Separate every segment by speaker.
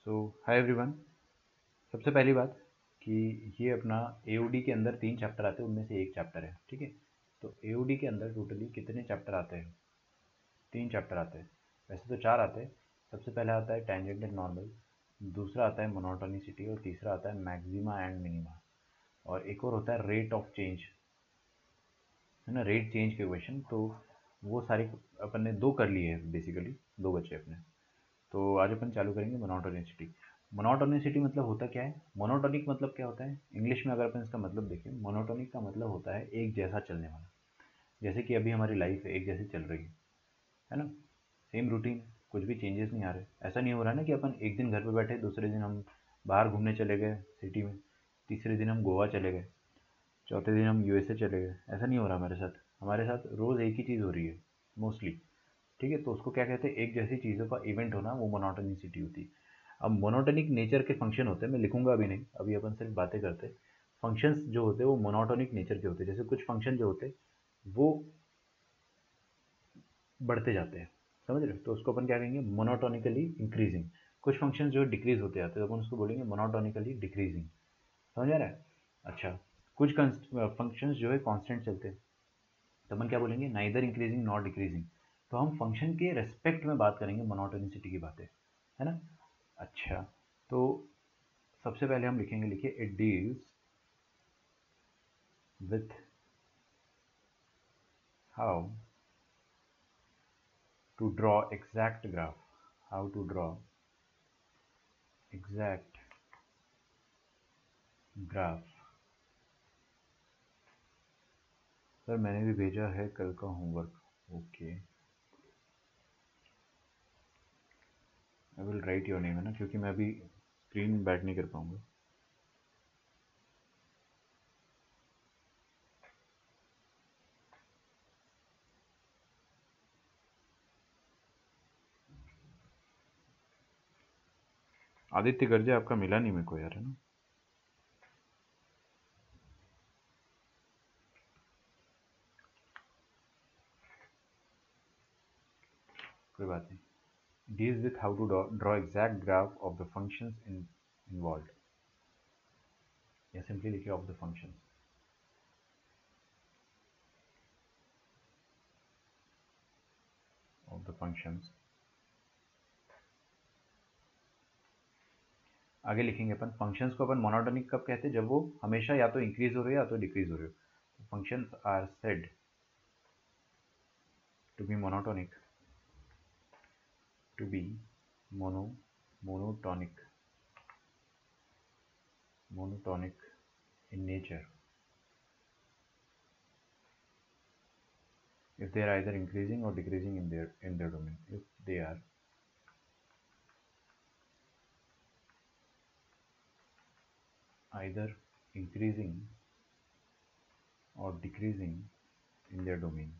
Speaker 1: सो hi everyone. सबसे पहली बात कि ये अपना एओडी के अंदर 3 चैप्टर आते हैं, उनमें से एक चैप्टर है, ठीक है। तो एओडी के अंदर टोटली कितने चैप्टर आते हैं? 3 चैप्टर आते हैं। वैसे तो 4 आते हैं। सबसे पहला आता है टेंजेंट एंड नॉर्मल, दूसरा आता है मोनोटोनिसिटी और तीसरा आता है मैक्सिमा एंड मिनिमा। और एक और होता है रेट ऑफ चेंज, है ना, रेट चेंज के क्वेश्चन। तो वो सारे अपन ने 2 कर लिए हैं, बेसिकली 2 बचे अपने। तो आज अपन चालू करेंगे मोनोटोनिसिटी। मोनोटोनिसिटी मतलब होता क्या है? मोनोटोनिक मतलब क्या होता है इंग्लिश में? अगर अपन इसका मतलब देखें, मोनोटोनिक का मतलब होता है एक जैसा चलने वाला। जैसे कि अभी हमारी लाइफ है, एक जैसी चल रही है ना, सेम रूटीन, कुछ भी चेंजेस नहीं आ रहे। ऐसा नहीं हो रहा ना कि अपन एक दिन घर पे बैठे, दूसरे दिन हम बाहर घूमने चले गए सिटी में, तीसरे दिन हम गोवा चले गए, चौथे दिन हम यूएसए चले गए। ऐसा नहीं हो रहा हमारे साथ। हमारे साथ रोज़ एक ही चीज़ हो रही है मोस्टली, ठीक है। तो उसको क्या कहते हैं? एक जैसी चीज़ों का इवेंट होना, वो मोनोटोनिसिटी होती है। अब मोनोटोनिक नेचर के फंक्शन होते हैं, मैं लिखूंगा अभी नहीं, अभी अपन सिर्फ बातें करते हैं। फंक्शंस जो होते हैं वो मोनोटोनिक नेचर के होते हैं। जैसे कुछ फंक्शन जो होते हैं वो बढ़ते जाते हैं, समझ रहे हो? तो उसको अपन क्या कहेंगे? Monotonically increasing. कुछ फंक्शन जो डिक्रीज होते जाते हैं तो अपन उसको बोलेंगे मोनोटोनिकली डिक्रीजिंग। समझ आ रहा है? अच्छा, कुछ फंक्शंस जो है कांस्टेंट चलते हैं तो अपन क्या बोलेंगे? Neither increasing not decreasing. तो हम फंक्शन के रेस्पेक्ट में बात करेंगे मोनोटोनिसिटी की बातें, है ना। अच्छा, तो सबसे पहले हम लिखेंगे, लिखिए, it deals with how to draw exact graph, how to draw exact graph. Sir मैंने भी भेजा है कल का homework. Okay, I will write your name, है ना, क्योंकि मैं अभी स्क्रीन बैक नहीं कर पाऊंगा। आदित्य गर्जे आपका मिला नहीं मेरे को यार, है ना। कोई बात नहीं। deals with how to draw exact graph of the functions involved, या सिंपली लिखिए of the functions, of the functions. आगे लिखेंगे अपन फंक्शंस को अपन मोनोटोनिक कब कहते हैं? जब वो हमेशा या तो इंक्रीज हो रहे हो या तो डिक्रीज हो रहे हो। Functions are said to be monotonic, to be monotonic, monotonic in nature if they are either increasing or decreasing in their domain. If they are either increasing or decreasing in their domain.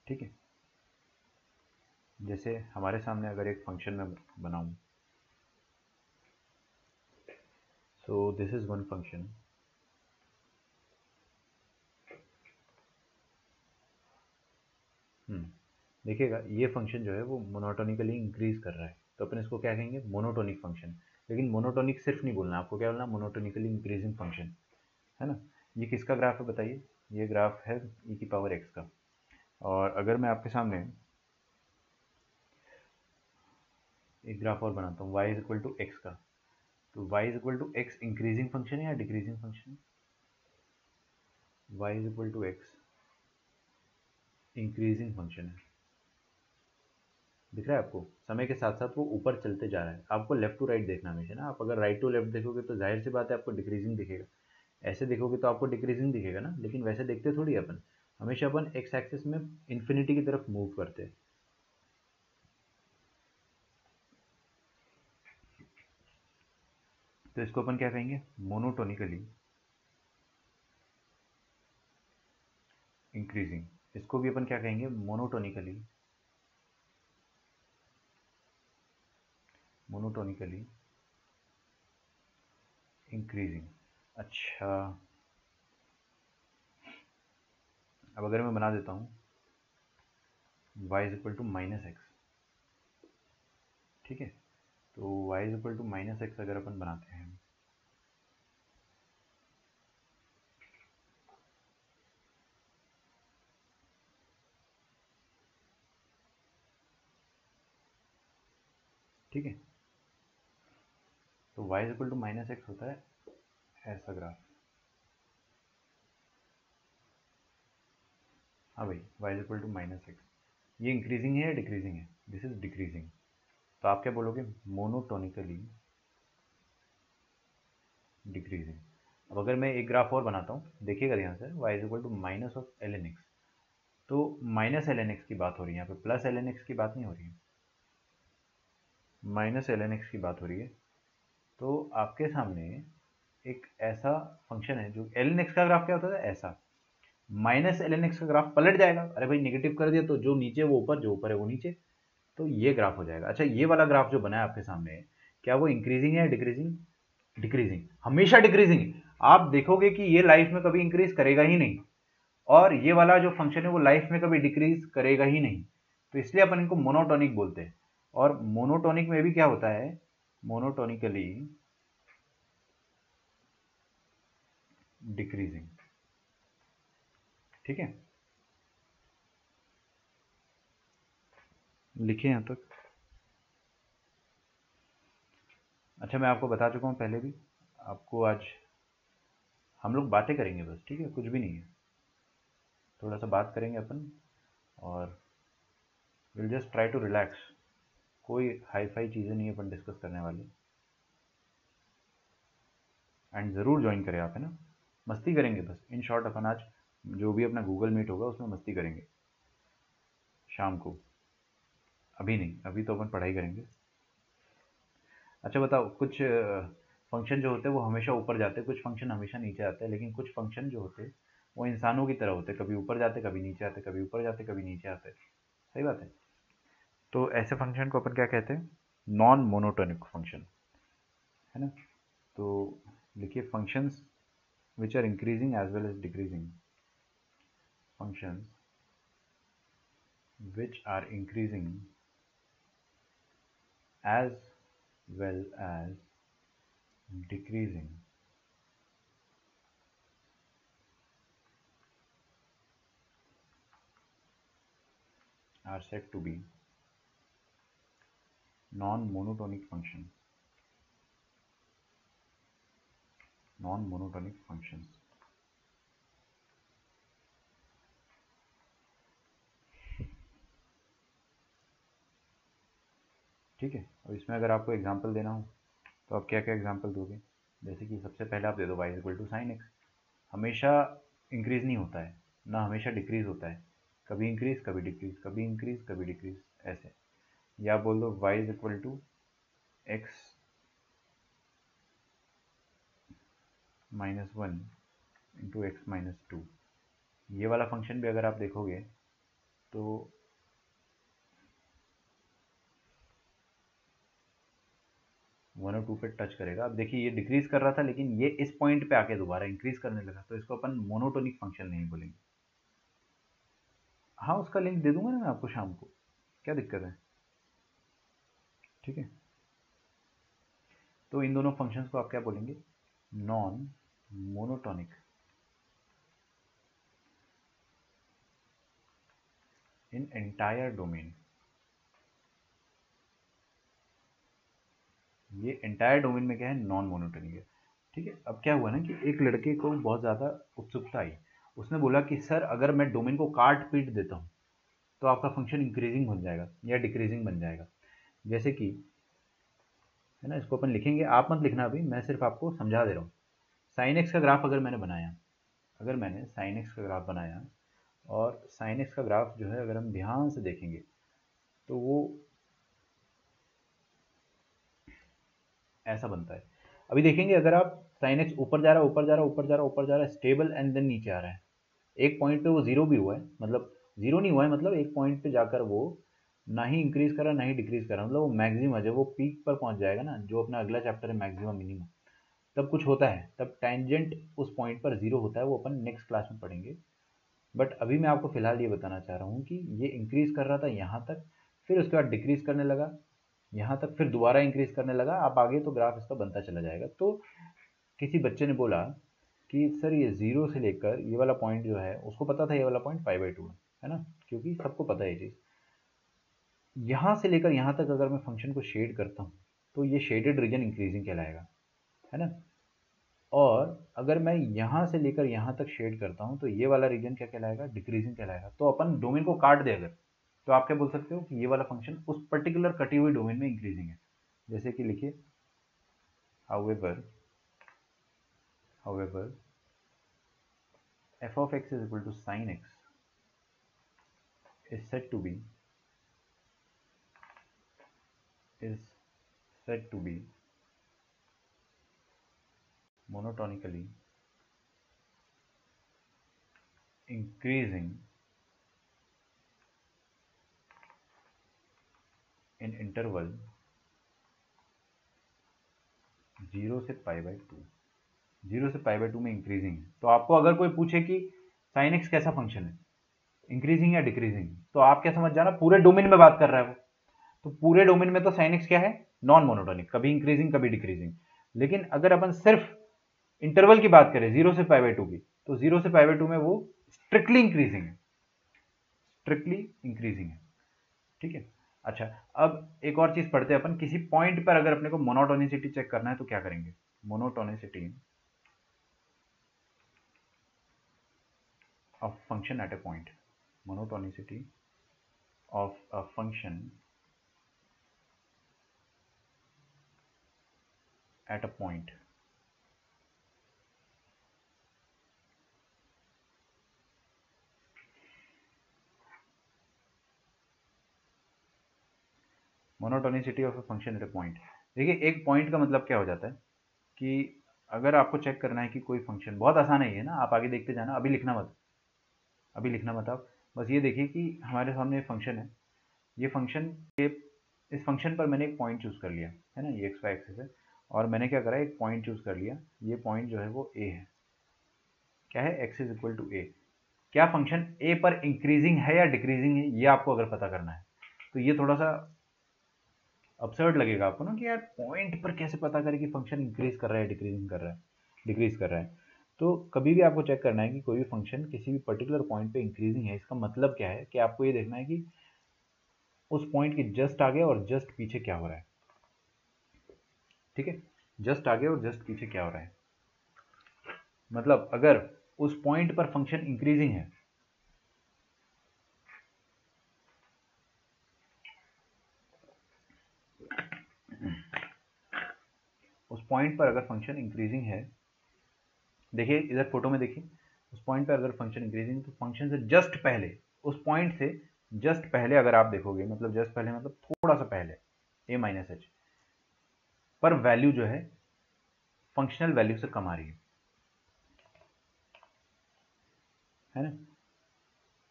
Speaker 1: ठीक है। जैसे हमारे सामने अगर एक function में बनाऊं, so this is one function, देखिएगा ये फंक्शन जो है वो मोनोटोनिकली इंक्रीज कर रहा है, तो अपन इसको क्या कहेंगे? Monotonic function. लेकिन मोनोटोनिक सिर्फ नहीं बोलना, आपको क्या बोलना? मोनोटोनिकली इंक्रीजिंग फंक्शन, है ना। ये किसका ग्राफ है बताइए? ये ग्राफ है ई की पावर एक्स का। और अगर मैं आपके सामने एक ग्राफ और बनाता हूँ y is equal to x का, तो y is equal to x increasing function है या decreasing function? y is equal to x increasing function है। दिख रहा है आपको? समय के साथ साथ वो ऊपर चलते जा रहा है। आपको लेफ्ट टू राइट देखना हमेशा ना। आप अगर राइट टू लेफ्ट देखोगे तो जाहिर सी बात है आपको डिक्रीजिंग दिखेगा। ऐसे देखोगे तो आपको डिक्रीजिंग दिखेगा ना, लेकिन वैसे देखते थोड़ी अपन। हमेशा अपन एक्स एक्सिस में इन्फिनिटी की तरफ मूव करते हैं। तो इसको अपन क्या कहेंगे? Monotonically increasing. इसको भी अपन क्या कहेंगे? Monotonically, monotonically increasing. अच्छा, अब अगर मैं बना देता हूँ y is equal to minus x, ठीक है, तो y is equal to minus x अगर अपन बनाते हैं, ठीक है, तो y is equal to minus x होता है ऐसा ग्राफ। हाँ भाई, y is equal to minus x, ये इंक्रीजिंग है या डिक्रीजिंग है? This is decreasing. तो आप क्या बोलोगे? Monotonically decreasing. अब अगर मैं एक ग्राफ और बनाता हूँ, देखिएगा ध्यान से, y is equal to minus of L N x, तो माइनस एल एन एक्स की बात हो रही है यहाँ पे, प्लस एल एन एक्स की बात नहीं हो रही है, माइनस एल एन एक्स की बात हो रही है। तो आपके सामने एक ऐसा फंक्शन है जो एल एन एक्स का ग्राफ क्या होता है ऐसा, माइनस एल एन एक्स का ग्राफ पलट जाएगा, अरे भाई नेगेटिव कर दिया तो जो नीचे वो ऊपर, जो ऊपर है वो नीचे, तो ये ग्राफ हो जाएगा। अच्छा, ये वाला ग्राफ जो बना है आपके सामने, क्या वो इंक्रीजिंग है या डिक्रीजिंग? डिक्रीजिंग, हमेशा डिक्रीजिंग। आप देखोगे कि ये लाइफ में कभी इंक्रीज करेगा ही नहीं, और ये वाला जो फंक्शन है वो लाइफ में कभी डिक्रीज करेगा ही नहीं, तो इसलिए अपन इनको मोनोटोनिक बोलते हैं। और मोनोटोनिक में भी क्या होता है, मोनोटोनिकली डिक्रीजिंग, ठीक है, लिखे यहाँ तक। अच्छा, मैं आपको बता चुका हूँ पहले भी, आपको आज हम लोग बातें करेंगे बस, ठीक है, कुछ भी नहीं है, थोड़ा सा बात करेंगे अपन, और will just try to relax, कोई हाई फाई चीज़ें नहीं अपन डिस्कस करने वाले। एंड ज़रूर ज्वाइन करें आप, है ना, मस्ती करेंगे बस, इन शॉर्ट अपन आज जो भी अपना गूगल मीट होगा उसमें मस्ती करेंगे शाम को, अभी नहीं, अभी तो अपन पढ़ाई करेंगे। अच्छा बताओ, कुछ फंक्शन जो होते हैं वो हमेशा ऊपर जाते हैं, कुछ फंक्शन हमेशा नीचे आते हैं, लेकिन कुछ फंक्शन जो होते हैं वो इंसानों की तरह होते हैं, कभी ऊपर जाते कभी नीचे आते, कभी ऊपर जाते कभी नीचे आते, सही बात है। तो ऐसे फंक्शन को अपन क्या कहते हैं? नॉन मोनोटोनिक फंक्शन, है ना। तो लिखिए, functions which are increasing as well as decreasing, functions which are increasing as well as decreasing are said to be non-monotonic functions, non-monotonic functions। ठीक है, और इसमें अगर आपको एग्जांपल देना हो तो आप क्या क्या एग्जांपल दोगे? जैसे कि सबसे पहले आप दे दो y equal to sine x, हमेशा इंक्रीज नहीं होता है ना, हमेशा डिक्रीज होता है, कभी इंक्रीज कभी डिक्रीज, कभी इंक्रीज कभी डिक्रीज, ऐसे। या बोल दो y is equal to x minus one into x minus two, ये वाला फंक्शन भी अगर आप देखोगे तो वन और टू पे टच करेगा। अब देखिए, ये डिक्रीज कर रहा था लेकिन ये इस पॉइंट पे आके दोबारा इंक्रीज करने लगा, तो इसको अपन मोनोटोनिक फंक्शन नहीं बोलेंगे। हाँ, उसका लिंक दे दूंगा ना मैं आपको शाम को, क्या दिक्कत है, ठीक है। तो इन दोनों फंक्शंस को आप क्या बोलेंगे? Non monotonic in entire domain. ये एंटायर डोमेन में क्या है? नॉन मोनोटोनिक है, ठीक है। अब क्या हुआ ना कि एक लड़के को बहुत ज़्यादा उत्सुकता आई, उसने बोला कि सर अगर मैं डोमेन को काट पीट देता हूँ तो आपका फंक्शन इंक्रीजिंग बन जाएगा या डिक्रीजिंग बन जाएगा। जैसे कि, है ना, इसको अपन लिखेंगे, आप मत लिखना अभी, मैं सिर्फ आपको समझा दे रहा हूँ। साइन एक्स का ग्राफ अगर मैंने बनाया, अगर मैंने साइन एक्स का ग्राफ बनाया, और साइन एक्स का ग्राफ जो है अगर हम ध्यान से देखेंगे तो वो ऐसा बनता है। अभी देखेंगे, अगर आप साइन एक्स ऊपर जा रहा है, ऊपर जा रहा है, ऊपर जा रहा है, ऊपर जा रहा है, स्टेबल, एंड देन नीचे आ रहा है, एक पॉइंट पे वो जीरो भी हुआ है, मतलब जीरो नहीं हुआ है, मतलब एक पॉइंट पे जाकर वो ना ही इंक्रीज कर रहा ना ही डिक्रीज कर रहा, मतलब वो मैक्सिमम है, जब वो पीक पर पहुंच जाएगा ना, जो अपना अगला चैप्टर है मैक्सिमम मिनिमम, तब कुछ होता है, तब टेंजेंट उस पॉइंट पर जीरो होता है, वो अपन नेक्स्ट क्लास में पढ़ेंगे। बट अभी मैं आपको फिलहाल ये बताना चाह रहा हूँ कि ये इंक्रीज कर रहा था यहाँ तक, फिर उसके बाद डिक्रीज करने लगा यहाँ तक, फिर दोबारा इंक्रीज करने लगा। आप आगे तो ग्राफ इसका बनता चला जाएगा। तो किसी बच्चे ने बोला कि सर ये 0 से लेकर ये वाला पॉइंट जो है, उसको पता था ये वाला पॉइंट π/2 है ना, क्योंकि सबको पता है ये चीज़। यहाँ से लेकर यहाँ तक अगर मैं फंक्शन को शेड करता हूँ तो ये शेडेड रीजन इंक्रीजिंग कहलाएगा, है ना। और अगर मैं यहाँ से लेकर यहाँ तक शेड करता हूँ तो ये वाला रीजन क्या कहलाएगा, डिक्रीजिंग कहलाएगा। तो अपन डोमेन को काट दे अगर, तो आप क्या बोल सकते हो कि ये वाला फंक्शन उस पर्टिकुलर कटी हुई डोमेन में इंक्रीजिंग है। जैसे कि लिखिए however f of x is equal to sin x is said to be monotonically increasing in interval 0 से π/2। 0 से π/2 में इंक्रीजिंग है। तो आपको अगर कोई पूछे कि sin x कैसा फंक्शन है, इंक्रीजिंग या डिक्रीजिंग, तो आप क्या समझ जाना, पूरे डोमेन में बात कर रहा है वो। तो पूरे डोमेन में तो sin x क्या है, नॉन मोनोटोनिक, कभी इंक्रीजिंग कभी डिक्रीजिंग। लेकिन अगर अपन सिर्फ इंटरवल की बात करें 0 से π/2 की, तो 0 से π/2 में वो स्ट्रिक्टली इंक्रीजिंग है, ठीक है। अच्छा, अब एक और चीज पढ़ते हैं अपन। किसी पॉइंट पर अगर अपने को मोनोटोनिसिटी चेक करना है तो क्या करेंगे, monotonicity of function at a point, monotonicity of a function at a point. Monotonicity of a function at a point. देखिए, एक पॉइंट का मतलब क्या हो जाता है कि अगर आपको चेक करना है कि कोई फंक्शन, बहुत आसान है ये ना, आप आगे देखते जाना, अभी लिखना मत आप बस ये देखिए कि हमारे सामने फंक्शन है। ये फंक्शन के, इस फंक्शन पर मैंने एक पॉइंट चूज कर लिया है ना, ये एक्स वाई एक्सिस है, और मैंने क्या करा, एक पॉइंट चूज कर लिया। ये पॉइंट जो है वो ए है। क्या है, एक्स इज इक्वल टू ए। क्या फंक्शन ए पर इंक्रीजिंग है या डिक्रीजिंग है, ये आपको अगर पता करना है तो ये थोड़ा सा absurd लगेगा आपको ना कि यार पॉइंट पर कैसे पता करें कि फंक्शन इंक्रीज कर रहा है, डिक्रीज कर रहा है। तो कभी भी आपको चेक करना है कि कोई भी फंक्शन किसी भी पर्टिकुलर पॉइंट पे इंक्रीजिंग है, इसका मतलब क्या है कि आपको ये देखना है कि उस पॉइंट के जस्ट आगे और जस्ट पीछे क्या हो रहा है, ठीक है। जस्ट आगे और जस्ट पीछे क्या हो रहा है, मतलब अगर उस पॉइंट पर फंक्शन इंक्रीजिंग है, उस पॉइंट पर अगर फंक्शन इंक्रीजिंग है, देखिए इधर फोटो में देखिए, उस पॉइंट पर अगर फंक्शन इंक्रीजिंग, तो फंक्शन से जस्ट पहले, उस पॉइंट से जस्ट पहले अगर आप देखोगे, मतलब जस्ट पहले मतलब थोड़ा सा पहले, a माइनस एच पर वैल्यू जो है फंक्शनल वैल्यू से कम आ रही है ना।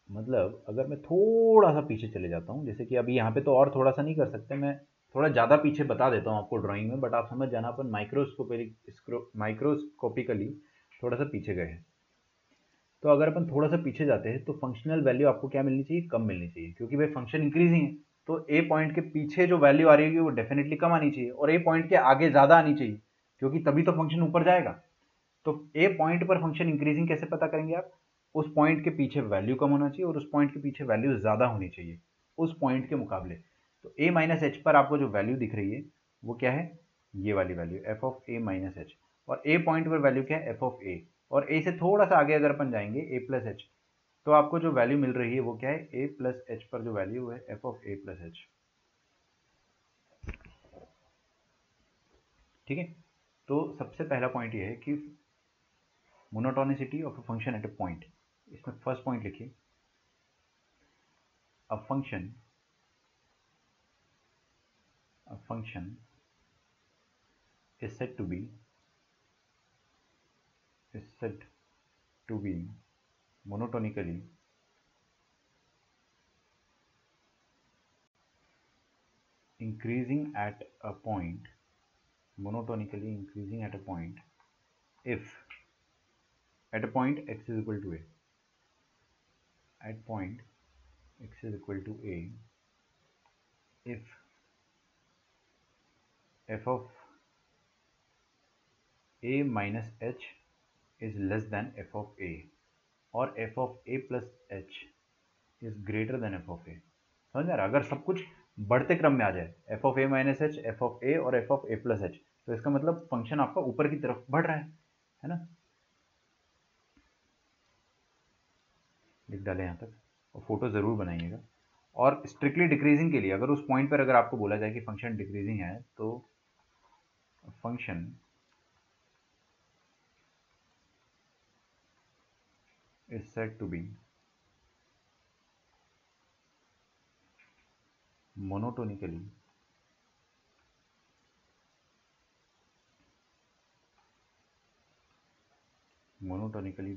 Speaker 1: मतलब अगर मैं थोड़ा सा पीछे चले जाता हूँ, जैसे कि अभी यहाँ पे तो और थोड़ा सा नहीं कर सकते, मैं थोड़ा ज़्यादा पीछे बता देता हूँ आपको ड्राइंग में, बट आप समझ जाना, अपन माइक्रोस्कोपिकली थोड़ा सा पीछे गए हैं। तो अगर अपन थोड़ा सा पीछे जाते हैं तो फंक्शनल वैल्यू आपको क्या मिलनी चाहिए, कम मिलनी चाहिए, क्योंकि भाई फंक्शन इंक्रीजिंग है। तो ए पॉइंट के पीछे जो वैल्यू आ रही है वो डेफिनेटली कम आनी चाहिए, और ए पॉइंट के आगे ज़्यादा आनी चाहिए, क्योंकि तभी तो फंक्शन ऊपर जाएगा। तो ए पॉइंट पर फंक्शन इंक्रीजिंग कैसे पता करेंगे आप, उस पॉइंट के पीछे वैल्यू कम होना चाहिए और उस पॉइंट के पीछे वैल्यू ज़्यादा होनी चाहिए उस पॉइंट के मुकाबले। तो ए माइनस एच पर आपको जो वैल्यू दिख रही है वो क्या है, ये वाली value F of A minus H, और ए पॉइंट पर वैल्यू क्या है, एफ ऑफ ए, और ए से थोड़ा सा आगे अगर अपन जाएंगे ए प्लस एच, तो आपको जो वैल्यू मिल रही है वो क्या है, ए प्लस एच पर जो वैल्यू है F of A plus H, ठीक है। तो सबसे पहला पॉइंट ये है कि monotonicity of a function at a point. इसमें फर्स्ट पॉइंट लिखिए, a function is said to be monotonically increasing at a point, if at a point x is equal to a, at point x is equal to a if f of a minus h is less than f of a और f of a plus h is greater than f of a। समझ में आ रहा? अगर सब कुछ बढ़ते क्रम में आ जाए, f of a minus h, f of a और f of a plus h, तो इसका मतलब फंक्शन आपका ऊपर की तरफ बढ़ रहा है ना? लिख डालें यहाँ तक और फोटो ज़रूर बनाइएगा। और स्ट्रिक्टली डिक्रीजिंग के लिए अगर उस पॉइंट पर अगर आपको बोला जाए कि फंक्शन डिक्रीजिंग है तो function is said to be monotonically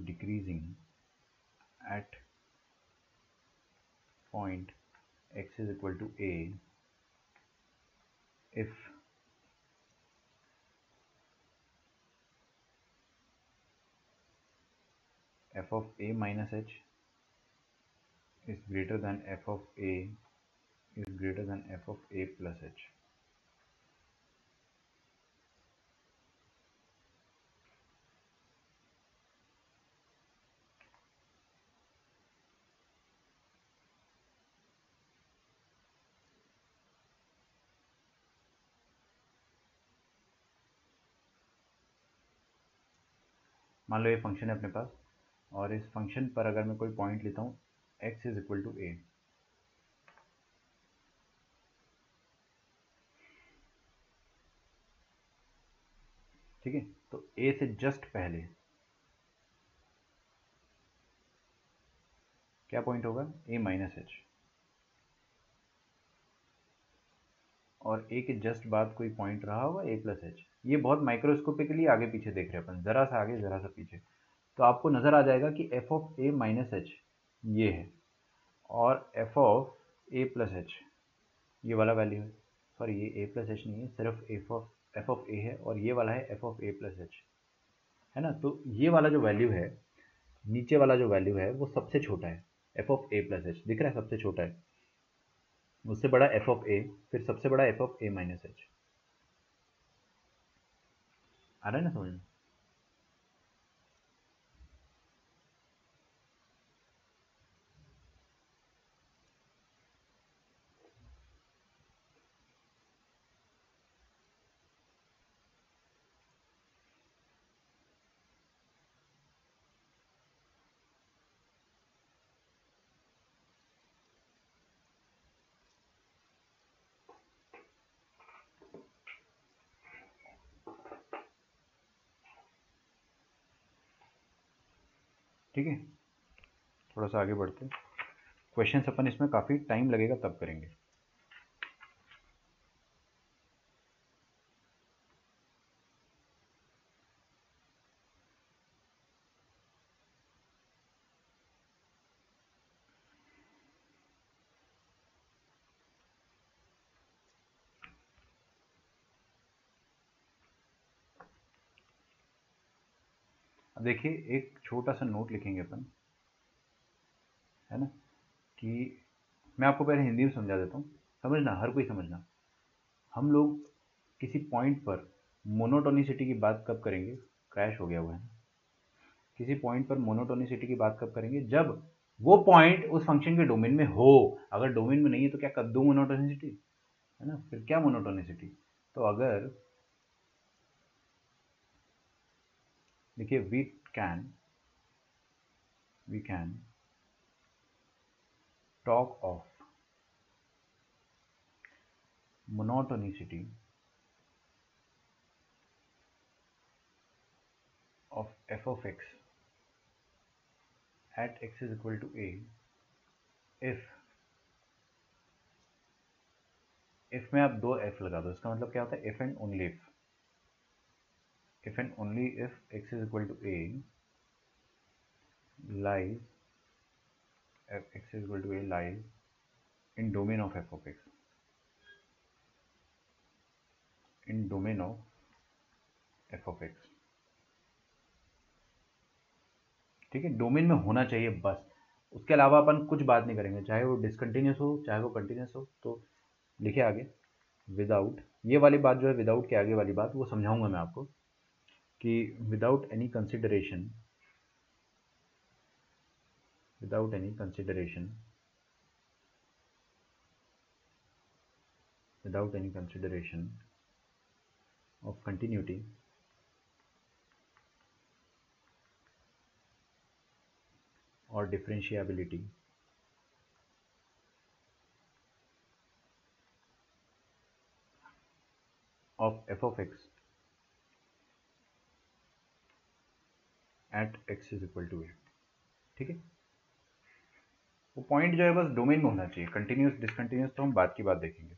Speaker 1: decreasing at point x is equal to a if f of a minus h is greater than f of a is greater than f of a plus h। मान लो ये function है अपने पास और इस function पर अगर मैं कोई पॉइंट लेता हूँ x is equal to a, ठीक है? तो a से जस्ट पहले क्या पॉइंट होगा? a माइनस एच, और a के जस्ट बाद कोई पॉइंट रहा होगा a प्लस एच। ये बहुत माइक्रोस्कोपिकली आगे पीछे देख रहे हैं अपन, ज़रा सा आगे ज़रा सा पीछे, तो आपको नज़र आ जाएगा कि f of a minus H ये है और f of a plus H ये वाला वैल्यू है। सॉरी, ये a प्लस एच नहीं है, सिर्फ f ऑफ a है और ये वाला है f of a plus H, है ना? तो ये वाला जो वैल्यू है, नीचे वाला जो वैल्यू है वो सबसे छोटा है, f of a plus H दिख रहा है सबसे छोटा है, उससे बड़ा f ऑफ a, फिर सबसे बड़ा f of a minus h. आ रहा है ना समझ में? ठीक है, थोड़ा सा आगे बढ़ते हैं। क्वेश्चन अपन इसमें काफ़ी टाइम लगेगा तब करेंगे। अब देखिए, एक छोटा सा नोट लिखेंगे अपन, है ना, कि मैं आपको पहले हिंदी में समझा देता हूँ, समझना, हर कोई समझना। हम लोग किसी पॉइंट पर मोनोटोनिसिटी की बात कब करेंगे? क्रैश हो गया हुआ है। किसी पॉइंट पर मोनोटोनिसिटी की बात कब करेंगे? जब वो पॉइंट उस फंक्शन के डोमेन में हो। अगर डोमेन में नहीं है तो क्या कद्दू मोनोटोनिसिटी, है ना? फिर क्या मोनोटोनिसिटी? तो अगर देखिए, we can talk of monotonicity of f of x at x is equal to a if में आप दो f लगा दो, इसका मतलब क्या होता है? if and only if x is equal to a lies x is equal to a lies in domain of f of x, in domain of f of x, ठीक है? डोमेन में होना चाहिए बस, उसके अलावा अपन कुछ बात नहीं करेंगे, चाहे वो डिसकंटिन्यूस हो चाहे वो कंटिन्यूस हो। तो लिखे आगे विदाउट, ये वाली बात जो है विदाउट के आगे वाली बात वो समझाऊंगा मैं आपको कि without any consideration, without any consideration, without any consideration of continuity or differentiability of f of x at x is equal to a। ठीक है, वो पॉइंट जो है बस डोमेन में होना चाहिए, कंटिन्यूस डिसकंटिन्यूस तो हम बात की बात देखेंगे।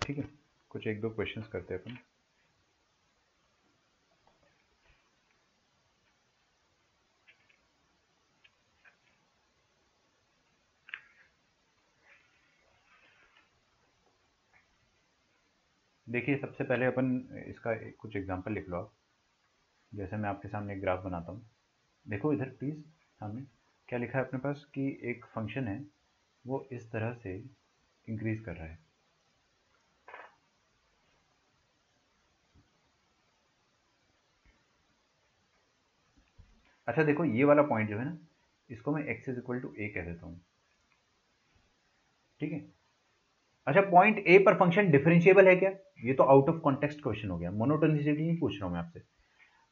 Speaker 1: ठीक है, कुछ एक दो क्वेश्चंस करते हैं अपन। देखिए सबसे पहले अपन इसका कुछ एग्जांपल लिख लो आप। जैसे मैं आपके सामने एक ग्राफ बनाता हूँ, देखो इधर प्लीज़ सामने क्या लिखा है अपने पास कि एक फंक्शन है वो इस तरह से इंक्रीज कर रहा है। अच्छा देखो ये वाला पॉइंट जो है ना, इसको मैं x इज इक्वल टू ए कह देता हूँ। ठीक है, अच्छा पॉइंट ए पर फंक्शन डिफरेंशिएबल है क्या? ये तो आउट ऑफ कॉन्टेक्स्ट क्वेश्चन हो गया। मोनोटोनिसिटी नहीं पूछ रहा हूँ मैं आपसे,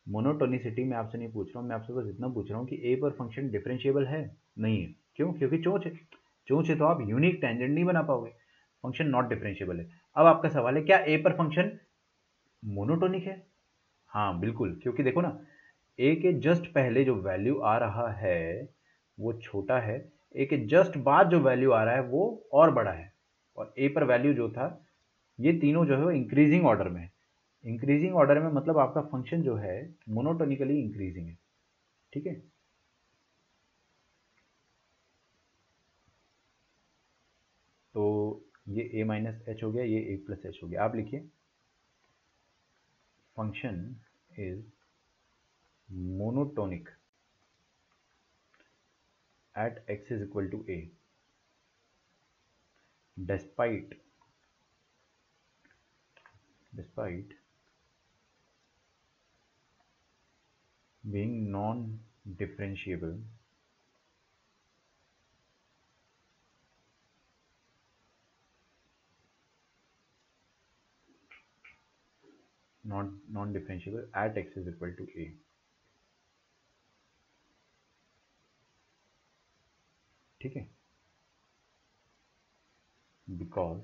Speaker 1: मोनोटोनिसिटी मैं आपसे नहीं पूछ रहा हूँ, मैं आपसे बस इतना पूछ रहा हूँ कि ए पर फंक्शन डिफरेंशिएबल है? नहीं है। क्यों? क्योंकि चोंच है, चोंच है तो आप यूनिक टेंजेंट नहीं बना पाओगे, फंक्शन नॉट डिफरेंशिएबल है। अब आपका सवाल है क्या ए पर फंक्शन मोनोटोनिक है? हाँ बिल्कुल, क्योंकि देखो ना ए के जस्ट पहले जो वैल्यू आ रहा है वो छोटा है, ए के जस्ट बाद जो वैल्यू आ रहा है वो और बड़ा है, और ए पर वैल्यू जो था ये तीनों जो है वो इंक्रीजिंग ऑर्डर में है। इंक्रीजिंग ऑर्डर में मतलब आपका फंक्शन जो है मोनोटोनिकली इंक्रीजिंग है। ठीक है, तो ये a माइनस एच हो गया, ये a प्लस एच हो गया। आप लिखिए function is monotonic at x is equal to a despite being non-differentiable at x is equal to a। ठीक है, because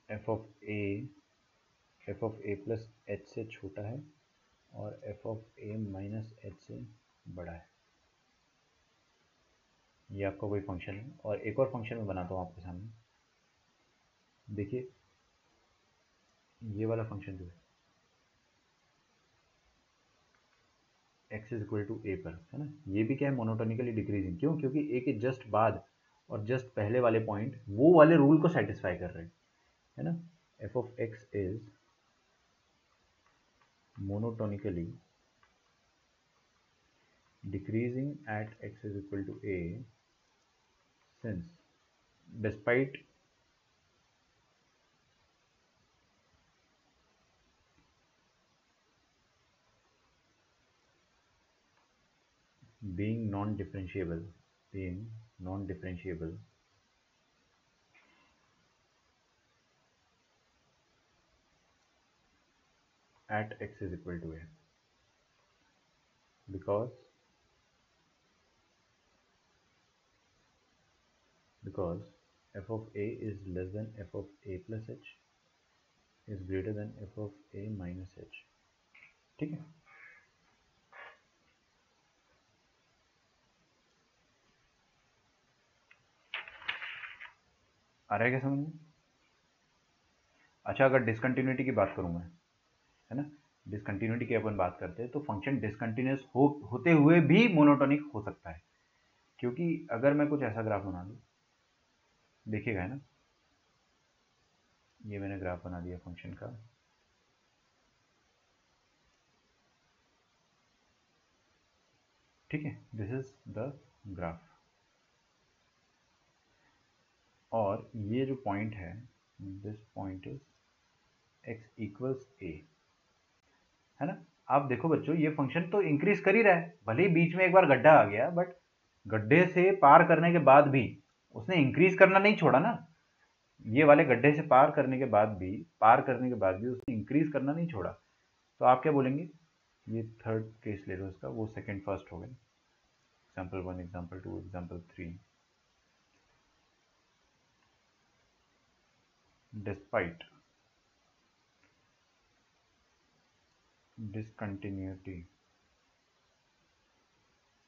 Speaker 1: F of A plus H से छोटा है और F of A minus H से बड़ा है। ये आपका कोई फंक्शन है, और एक और फंक्शन मैं बनाता हूँ आपके सामने। देखिए ये वाला फंक्शन जो है x इज इक्वल टू ए पर है ना, ये भी क्या है मोनोटोनिकली डिक्रीजिंग। क्यों? क्योंकि a के जस्ट बाद और जस्ट पहले वाले पॉइंट वो वाले रूल को सेटिस्फाई कर रहे हैं, है ना। F of x is monotonically decreasing at x is equal to a since despite being non-differentiable at x is equal to a because f of a is less than f of a plus h is greater than f of a minus h। ठीक है, आ रहा है क्या समझ में? अच्छा, अगर discontinuity की बात करूँ मैं, है ना, डिसकंटिन्यूटी की अपन बात करते हैं तो फंक्शन डिसकंटिन्यूस होते हुए भी मोनोटोनिक हो सकता है, क्योंकि अगर मैं कुछ ऐसा ग्राफ बना लूँ, देखिएगा, है ना, ये मैंने ग्राफ बना दिया फंक्शन का, ठीक है, दिस इज द ग्राफ, और ये जो पॉइंट है, this point is x equals a, है ना। आप देखो बच्चों, ये फंक्शन तो इंक्रीज कर ही रहा है, भले ही बीच में एक बार गड्ढा आ गया, बट गड्ढे से पार करने के बाद भी उसने इंक्रीज करना नहीं छोड़ा ना। ये वाले गड्ढे से पार करने के बाद भी उसने इंक्रीज करना नहीं छोड़ा। तो आप क्या बोलेंगे, ये थर्ड केस ले लो इसका, वो सेकंड फर्स्ट हो गए, example 1, example 2, example 3। Despite discontinuity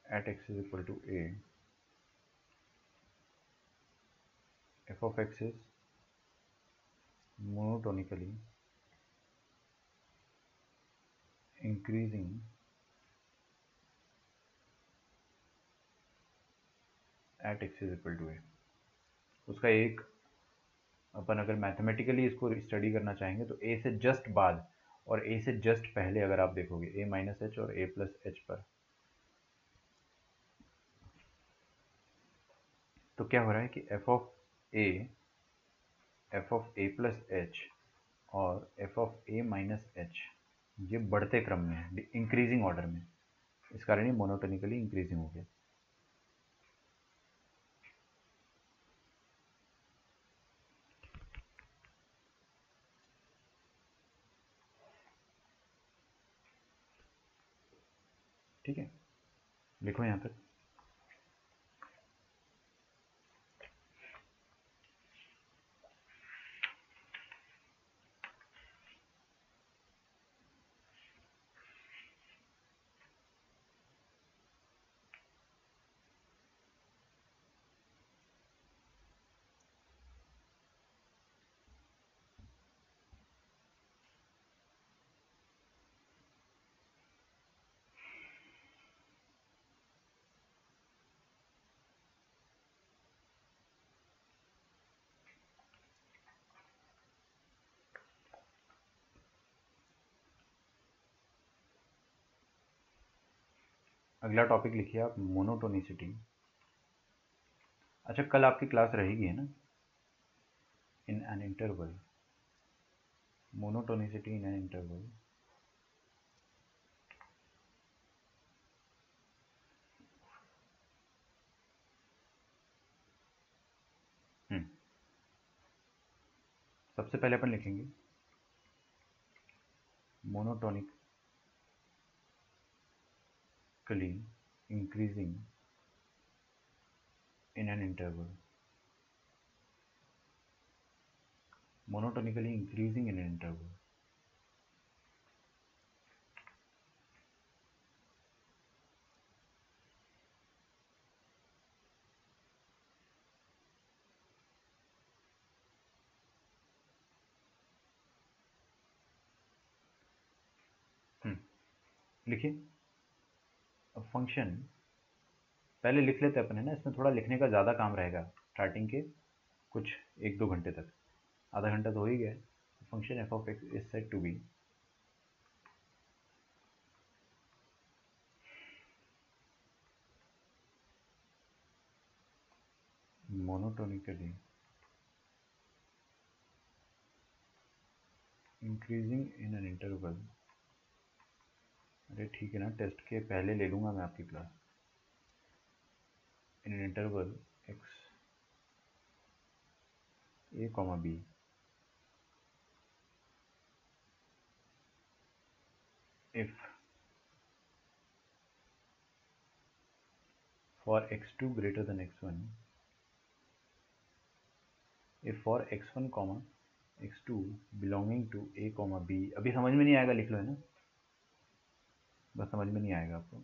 Speaker 1: at x is equal to a, f of x is monotonically increasing at x is equal to a। उसका एक, अपन अगर मैथमेटिकली इसको स्टडी करना चाहेंगे तो a से जस्ट बाद और a से जस्ट पहले अगर आप देखोगे a माइनस एच और a प्लस एच पर, तो क्या हो रहा है कि f of a plus H और f of a minus H ये बढ़ते क्रम में है, इंक्रीजिंग ऑर्डर में, इस कारण ये मोनोटोनिकली इंक्रीजिंग हो गया। ठीक है, लिखो यहाँ तक। अगला टॉपिक लिखिए आप, मोनोटोनिसिटी। अच्छा, कल आपकी क्लास रहेगी, है ना, इन an interval, monotonicity in an interval. सबसे पहले अपन लिखेंगे monotonically increasing in an interval, monotonically increasing in an interval. लिखिए, अब फंक्शन पहले लिख लेते हैं अपन, है ना, इसमें थोड़ा लिखने का ज़्यादा काम रहेगा स्टार्टिंग के कुछ 1-2 घंटे तक, आधा घंटा तो हो ही गया। Function f of x is said to be monotonically increasing in an interval. अरे ठीक है ना, टेस्ट के पहले ले लूँगा मैं आपकी class. In an interval x a comma b if for x2 greater than x1, if for x1 comma x2 belonging to a comma b। अभी समझ में नहीं आएगा, लिख लो, है ना, बस समझ में नहीं आएगा आपको।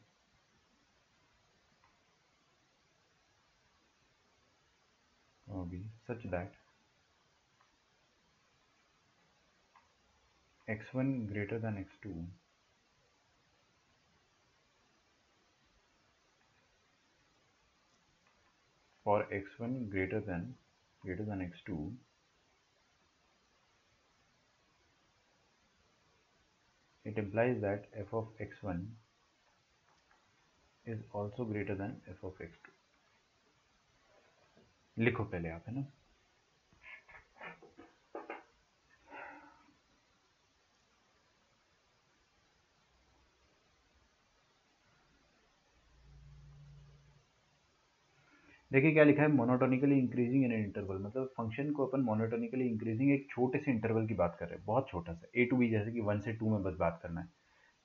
Speaker 1: b such that x1 greater than x2 for x1 greater than x2, it implies that f of x1 is also greater than f of x2. लिखो पहले आप, है ना। देखिए क्या लिखा है, मोनोटोनिकली इंक्रीजिंग इन इंटरवल, मतलब फंक्शन को अपन मोनोटोनिकली इंक्रीजिंग एक छोटे से इंटरवल की बात कर रहे हैं, बहुत छोटा सा a to b, जैसे कि 1 से 2 में बस बात करना है।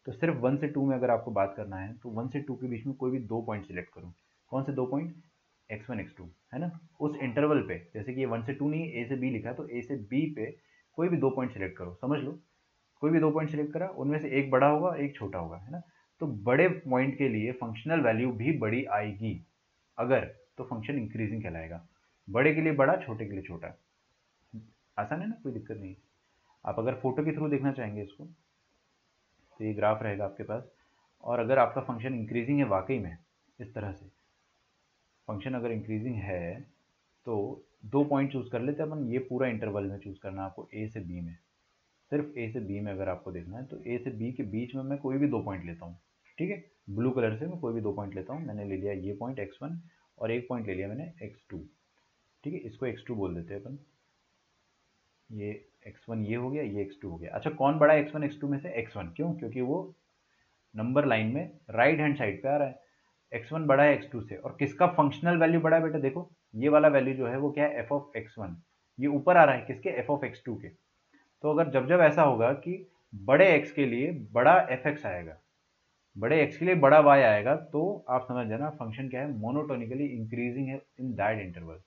Speaker 1: तो सिर्फ 1 से 2 में अगर आपको बात करना है तो 1 से 2 के बीच में कोई भी 2 पॉइंट सिलेक्ट करो। कौन से 2 पॉइंट? x1 x2, है ना। उस इंटरवल पे, जैसे कि ये 1 से 2 नहीं है, a से b लिखा है, तो a से b पे कोई भी 2 पॉइंट सिलेक्ट करो, समझ लो। कोई भी 2 पॉइंट सिलेक्ट करा, उनमें से एक बड़ा होगा एक छोटा होगा, है ना। तो बड़े पॉइंट के लिए फंक्शनल वैल्यू भी बड़ी आएगी अगर, तो फंक्शन इंक्रीजिंग कहलाएगा। बड़े के लिए बड़ा, छोटे के लिए छोटा। आसान है ना, कोई दिक्कत नहीं। आप अगर फोटो के थ्रू देखना चाहेंगे इसको, तो ये ग्राफ रहेगा आपके पास, और अगर आपका फंक्शन इंक्रीजिंग है वाकई में, इस तरह से फंक्शन अगर इंक्रीजिंग है तो 2 पॉइंट चूज कर लेते हैं अपन। ये पूरा इंटरवल में चूज करना है आपको, ए से बी में, सिर्फ ए से बी में अगर आपको देखना है तो ए से बी के बीच में मैं कोई भी 2 पॉइंट लेता हूँ, ठीक है। ब्लू कलर से मैं कोई भी 2 पॉइंट लेता हूँ, मैंने ले लिया ये पॉइंट x1 और एक पॉइंट ले लिया मैंने x2, ठीक है। इसको x2 बोल देते हैं अपन। ये x1 ये हो गया, ये x2 हो गया। अच्छा, कौन बड़ा है x1 x2 में से? x1, क्यों? क्योंकि वो नंबर लाइन में राइट हैंड साइड पे आ रहा है। x1 बड़ा है x2 से, और किसका फंक्शनल वैल्यू बड़ा है बेटा? देखो ये वाला वैल्यू जो है वो क्या है, f ऑफ x1, ये ऊपर आ रहा है किसके? f ऑफ x2 के। तो अगर जब जब ऐसा होगा कि बड़े x के लिए बड़ा fx आएगा, बड़े x के लिए बड़ा y आएगा, तो आप समझ जाना फंक्शन क्या है, मोनोटोनिकली इंक्रीजिंग है इन दैट इंटरवल।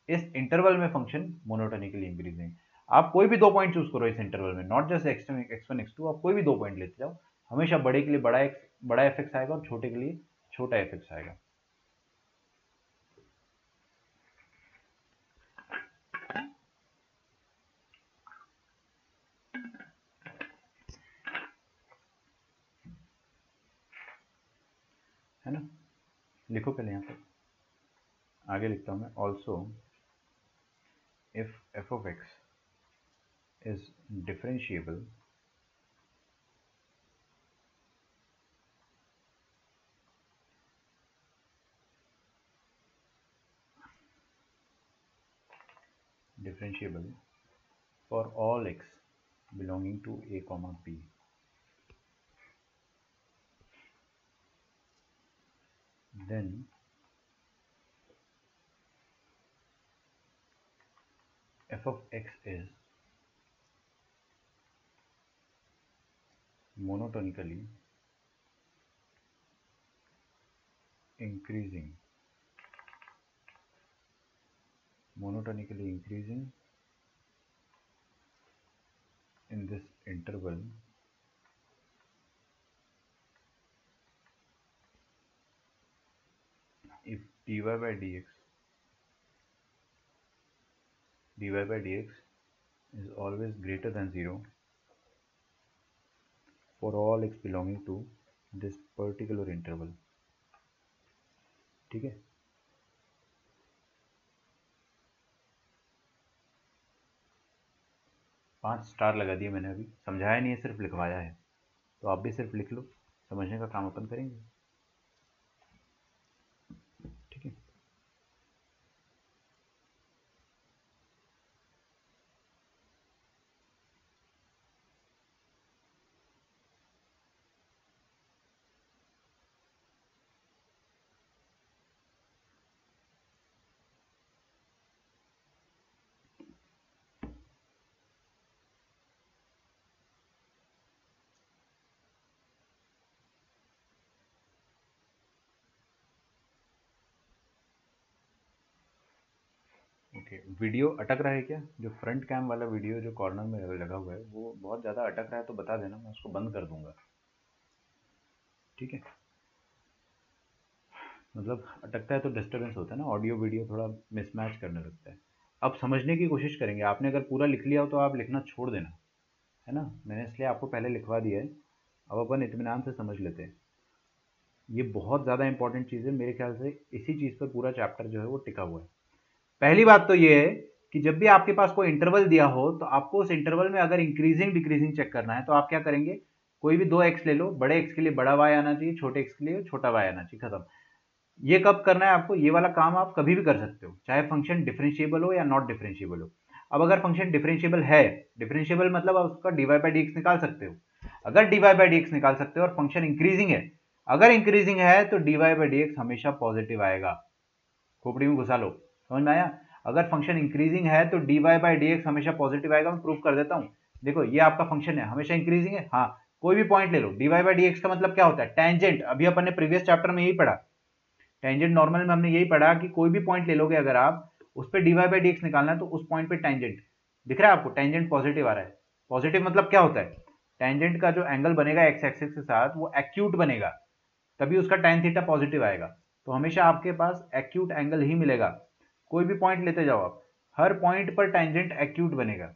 Speaker 1: इस इंटरवल में फंक्शन मोनोटोनिकली इंक्रीजिंग। आप कोई भी 2 पॉइंट चूज करो इस इंटरवल में, नॉट जस्ट x1 x2, आप कोई भी 2 पॉइंट लेते जाओ, हमेशा बड़े के लिए बड़ा fx आएगा और छोटे के लिए छोटा fx आएगा। है ना। लिखो पहले यहाँ पर, आगे लिखता हूँ मैं। Also if f of x is differentiable for all x belonging to a comma b, then f of x is monotonically increasing in this interval if dy by dx is always greater than 0 for all x belonging to this particular interval, ठीक है। 5 star लगा दिए मैंने, अभी समझाया नहीं है, सिर्फ लिखवाया है, तो आप भी सिर्फ लिख लो, समझने का काम अपन करेंगे, ठीक है। ओके, वीडियो अटक रहा है क्या? जो फ्रंट कैम वाला वीडियो जो कॉर्नर में लगा हुआ है वो बहुत ज़्यादा अटक रहा है, तो बता देना, मैं उसको बंद कर दूंगा, ठीक है। मतलब अटकता है तो डिस्टर्बेंस होता है ना, ऑडियो वीडियो थोड़ा मिसमैच करने लगता है। अब समझने की कोशिश करेंगे, आपने अगर पूरा लिख लिया हो तो आप लिखना छोड़ देना, है ना। मैंने इसलिए आपको पहले लिखवा दिया है, अब अपन इत्मीनान से समझ लेते हैं। ये बहुत ज़्यादा इंपॉर्टेंट चीज़ है, मेरे ख्याल से इसी चीज़ पर पूरा चैप्टर जो है वो टिका हुआ है। पहली बात तो ये है कि जब भी आपके पास कोई इंटरवल दिया हो तो आपको उस इंटरवल में अगर इंक्रीजिंग डिक्रीजिंग चेक करना है तो आप क्या करेंगे, कोई भी दो एक्स ले लो, बड़े एक्स के लिए बड़ा वाई आना चाहिए, छोटे एक्स के लिए छोटा वाई आना चाहिए, खत्म। ये कब करना है आपको, ये वाला काम आप कभी भी कर सकते हो, चाहे फंक्शन डिफरेंशिएबल हो या नॉट डिफरेंशिएबल हो। अब अगर फंक्शन डिफरेंशिएबल है, डिफरेंशिएबल मतलब आप उसका d y by d x निकाल सकते हो। अगर d y by d x निकाल सकते हो और फंक्शन इंक्रीजिंग है, अगर इंक्रीजिंग है तो d y by d x हमेशा पॉजिटिव आएगा। खोपड़ी में घुसा लो, समझ में आया। अगर फंक्शन इंक्रीजिंग है तो d y by d x हमेशा पॉजिटिव आएगा। मैं प्रूफ कर देता हूँ। देखो ये आपका फंक्शन है, हमेशा इंक्रीजिंग है। हाँ, कोई भी पॉइंट ले लो, d y by d x का मतलब क्या होता है, टेंजेंट। अभी अपन ने प्रीवियस चैप्टर में यही पढ़ा, टेंजेंट नॉर्मल में हमने यही पढ़ा कि कोई भी पॉइंट ले लोगे अगर आप, उस पर d y by d x निकालना है तो उस पॉइंट पे टेंजेंट दिख रहा है आपको, टेंजेंट पॉजिटिव आ रहा है। पॉजिटिव मतलब क्या होता है, टेंजेंट का जो एंगल बनेगा एक्स एक्सिस के साथ वो एक्यूट बनेगा, तभी उसका tan थीटा पॉजिटिव आएगा। तो हमेशा आपके पास एक्यूट एंगल ही मिलेगा। कोई भी पॉइंट लेते जाओ आप, हर पॉइंट पर टेंजेंट एक्यूट बनेगा।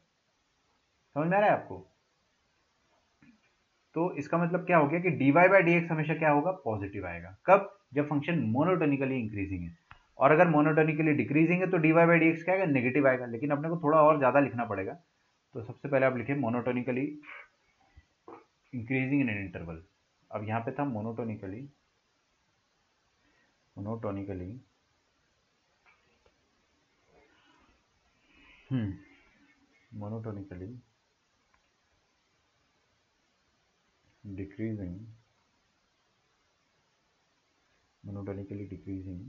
Speaker 1: समझ में आ रहा है आपको। तो इसका मतलब क्या हो गया कि d y by d x हमेशा क्या होगा, पॉजिटिव आएगा। कब, जब फंक्शन मोनोटोनिकली इंक्रीजिंग है। और अगर मोनोटोनिकली डिक्रीजिंग है तो d y by d x क्या आएगा, नेगेटिव आएगा। लेकिन अपने को थोड़ा और ज्यादा लिखना पड़ेगा। तो सबसे पहले आप लिखे monotonically increasing in an interval. अब यहाँ पे था monotonically, monotonically monotonically decreasing, monotonically decreasing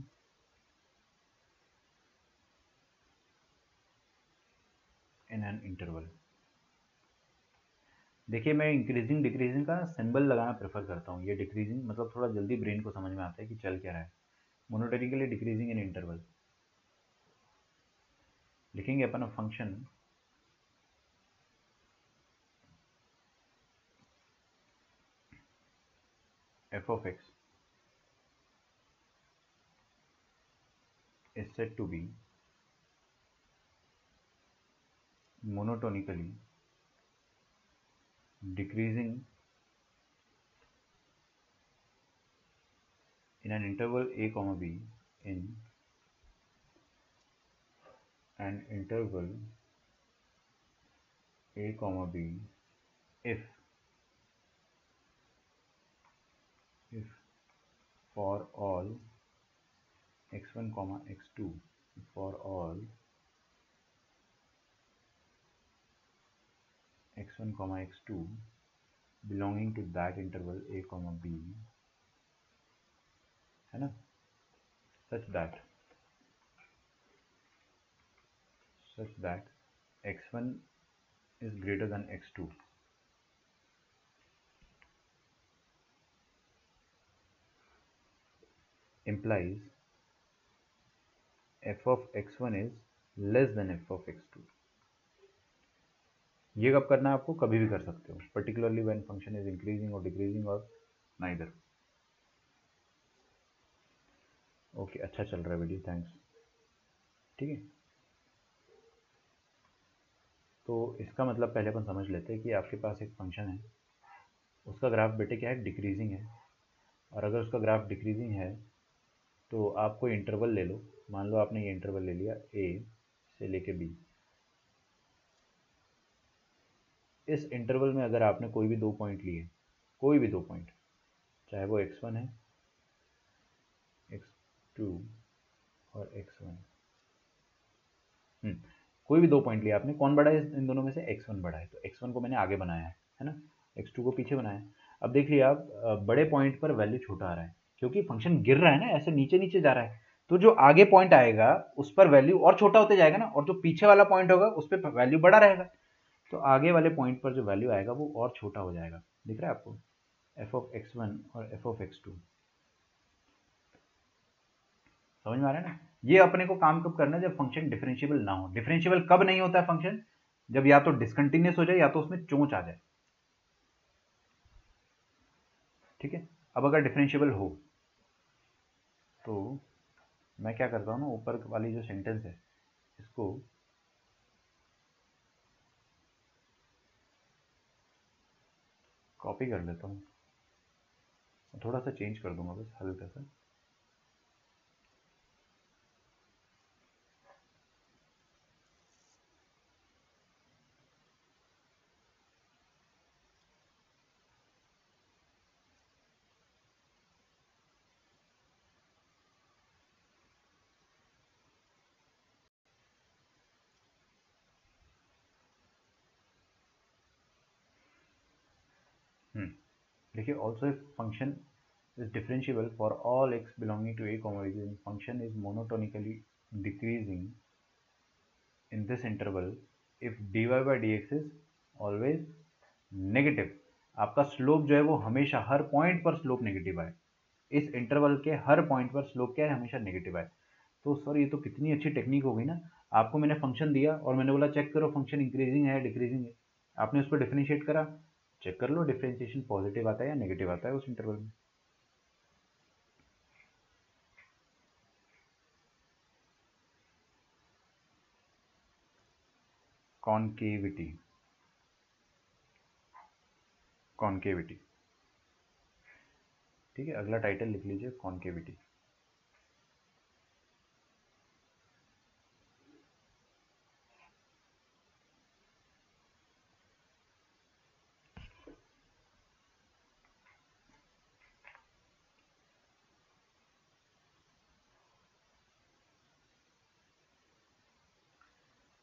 Speaker 1: in an interval। देखिए मैं इंक्रीजिंग डिक्रीजिंग का सिंबल लगाना प्रेफर करता हूँ। ये डिक्रीजिंग मतलब थोड़ा जल्दी ब्रेन को समझ में आता है कि चल क्या रहा है। मोनोटोनिकली डिक्रीजिंग इन इंटरवल लिखेंगे अपन function f of x is said to be monotonically decreasing in an interval a comma b, in an interval a comma b if for all x1 comma x2, for all x1 comma x2 belonging to that interval a comma b, है ना, such that x1 is greater than x2, implies f of x1 is less than f of x2। ये कब करना है आपको, कभी भी कर सकते हो, particularly when function is increasing or decreasing or neither। Okay, अच्छा चल रहा है वीडियो, थैंक्स। ठीक है, तो इसका मतलब पहले अपन समझ लेते हैं कि आपके पास एक फंक्शन है, उसका ग्राफ बेटे क्या है, डिक्रीजिंग है। और अगर उसका ग्राफ डिक्रीजिंग है तो आप कोई इंटरवल ले लो, मान लो आपने ये इंटरवल ले लिया a से लेके b। इस इंटरवल में अगर आपने कोई भी दो पॉइंट लिए, कोई भी दो पॉइंट, चाहे वो x1 है, x2 और x1, कोई भी दो पॉइंट लिया आपने, कौन बड़ा है इन दोनों में से, x1 बड़ा है, तो x1 को मैंने आगे बनाया है ना, x2 को पीछे बनाया। अब देख लिया आप, बड़े पॉइंट पर वैल्यू छोटा आ रहा है क्योंकि फंक्शन गिर रहा है ना, ऐसे नीचे नीचे जा रहा है। तो जो आगे पॉइंट आएगा उस पर वैल्यू और छोटा होते जाएगा ना, और जो पीछे वाला पॉइंट होगा उस पर वैल्यू बड़ा रहेगा। तो आगे वाले पॉइंट पर जो वैल्यू आएगा वो और छोटा हो जाएगा। दिख रहा है आपको, f of x1 और f of x2, समझ में आ रहा है ना। ये अपने को काम कब करना है, जब फंक्शन डिफरेंशिएबल ना हो। डिफरेंशिएबल कब नहीं होता है फंक्शन, जब या तो डिसकंटिन्यूस हो जाए या तो उसमें चोंच आ जाए। ठीक है, अब अगर डिफरेंशिएबल हो तो मैं क्या करता हूँ ना, ऊपर वाली जो सेंटेंस है इसको कॉपी कर लेता हूँ, थोड़ा सा चेंज कर दूंगा बस हल्का सा। देखिए also if function is differentiable for all x belonging to a comma b, then function is monotonically decreasing in this interval if dy by dx is always negative। आपका स्लोप जो है वो हमेशा हर पॉइंट पर स्लोप नेगेटिव आए, इस interval के हर point पर स्लोप क्या है, हमेशा नेगेटिव आए। तो सर ये तो कितनी अच्छी टेक्निक हो गई ना, आपको मैंने फंक्शन दिया और मैंने बोला चेक करो फंक्शन इंक्रीजिंग है डिक्रीजिंग है, आपने उसको डिफरेंशिएट करा, चेक कर लो डिफरेंशिएशन पॉजिटिव आता है या नेगेटिव आता है उस इंटरवल में। कॉन्केविटी, कॉन्केविटी, ठीक है, अगला टाइटल लिख लीजिए कॉन्केविटी।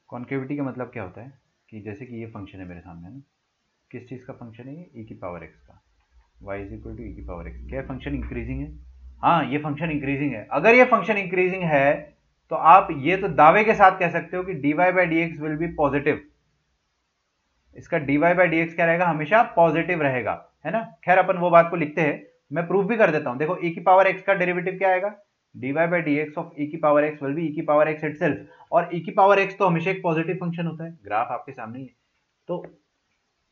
Speaker 1: कॉन्केविटी का मतलब क्या होता है कि जैसे कि ये फंक्शन है मेरे सामने ना, किस चीज़ का फंक्शन है ये, e की पावर x का, y इज इक्वल टू ई की पावर x। क्या फंक्शन इंक्रीजिंग है? हाँ ये फंक्शन इंक्रीजिंग है। अगर ये फंक्शन इंक्रीजिंग है तो आप ये तो दावे के साथ कह सकते हो कि dy by d x will be positive, इसका dy बाई डी एक्स क्या रहेगा, हमेशा पॉजिटिव रहेगा, है ना। खैर अपन वो बात को लिखते हैं, मैं प्रूफ भी कर देता हूं। देखो e की पावर x का डेरिवेटिव क्या आएगा, dy by d x of e की power x will be e की पावर x इटसेल्फ, और e की पावर x तो हमेशा एक पॉजिटिव फंक्शन होता है, ग्राफ आपके सामने ही है। तो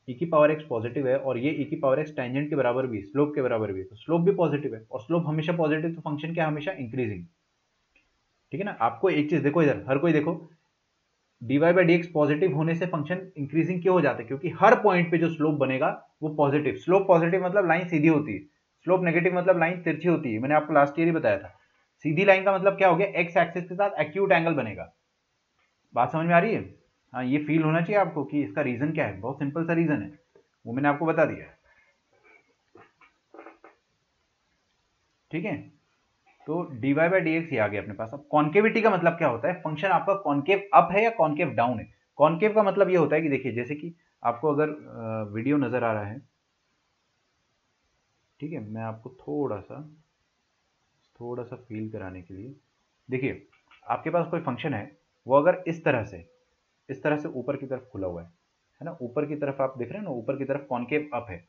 Speaker 1: e की पावर x पॉजिटिव है और ये e की पावर x टेंजेंट के बराबर भी, स्लोप के बराबर भी है, तो स्लोप भी पॉजिटिव है, और स्लोप हमेशा पॉजिटिव, तो फंक्शन क्या हमेशा इंक्रीजिंग, ठीक है ना। आपको एक चीज देखो, इधर हर कोई देखो, dy by d x positive होने से फंक्शन इंक्रीजिंग क्यों हो जाता है, क्योंकि हर पॉइंट पे जो स्लोप बनेगा वो पॉजिटिव, स्लोप पॉजिटिव मतलब लाइन सीधी होती है, स्लोप नेगेटिव मतलब लाइन तिरछी होती है, मैंने आपको लास्ट ईयर ही बताया था। सीधी लाइन का मतलब क्या हो गया, एक्स एक्सिस के साथ एक्यूट एंगल बनेगा। बात समझ में आ रही है? हाँ ये फील होना चाहिए आपको कि इसका रीजन क्या है, बहुत सिंपल सा रीजन है, वो मैंने आपको बता दिया, ठीक है। तो dy बाई डी एक्स ये आ गया अपने पास। अब कॉन्केविटी का मतलब क्या होता है, फंक्शन आपका कॉन्केव अप है या कॉन्केव डाउन है। कॉन्केव का मतलब ये होता है कि देखिए जैसे कि आपको अगर वीडियो नजर आ रहा है, ठीक है, मैं आपको थोड़ा सा फील कराने के लिए, देखिए आपके पास कोई फंक्शन है, वो अगर इस तरह से ऊपर की तरफ खुला हुआ है ना, यूपर की तरफ आप देख रहे हैं ना, ऊपर की तरफ कॉन्केव अप है,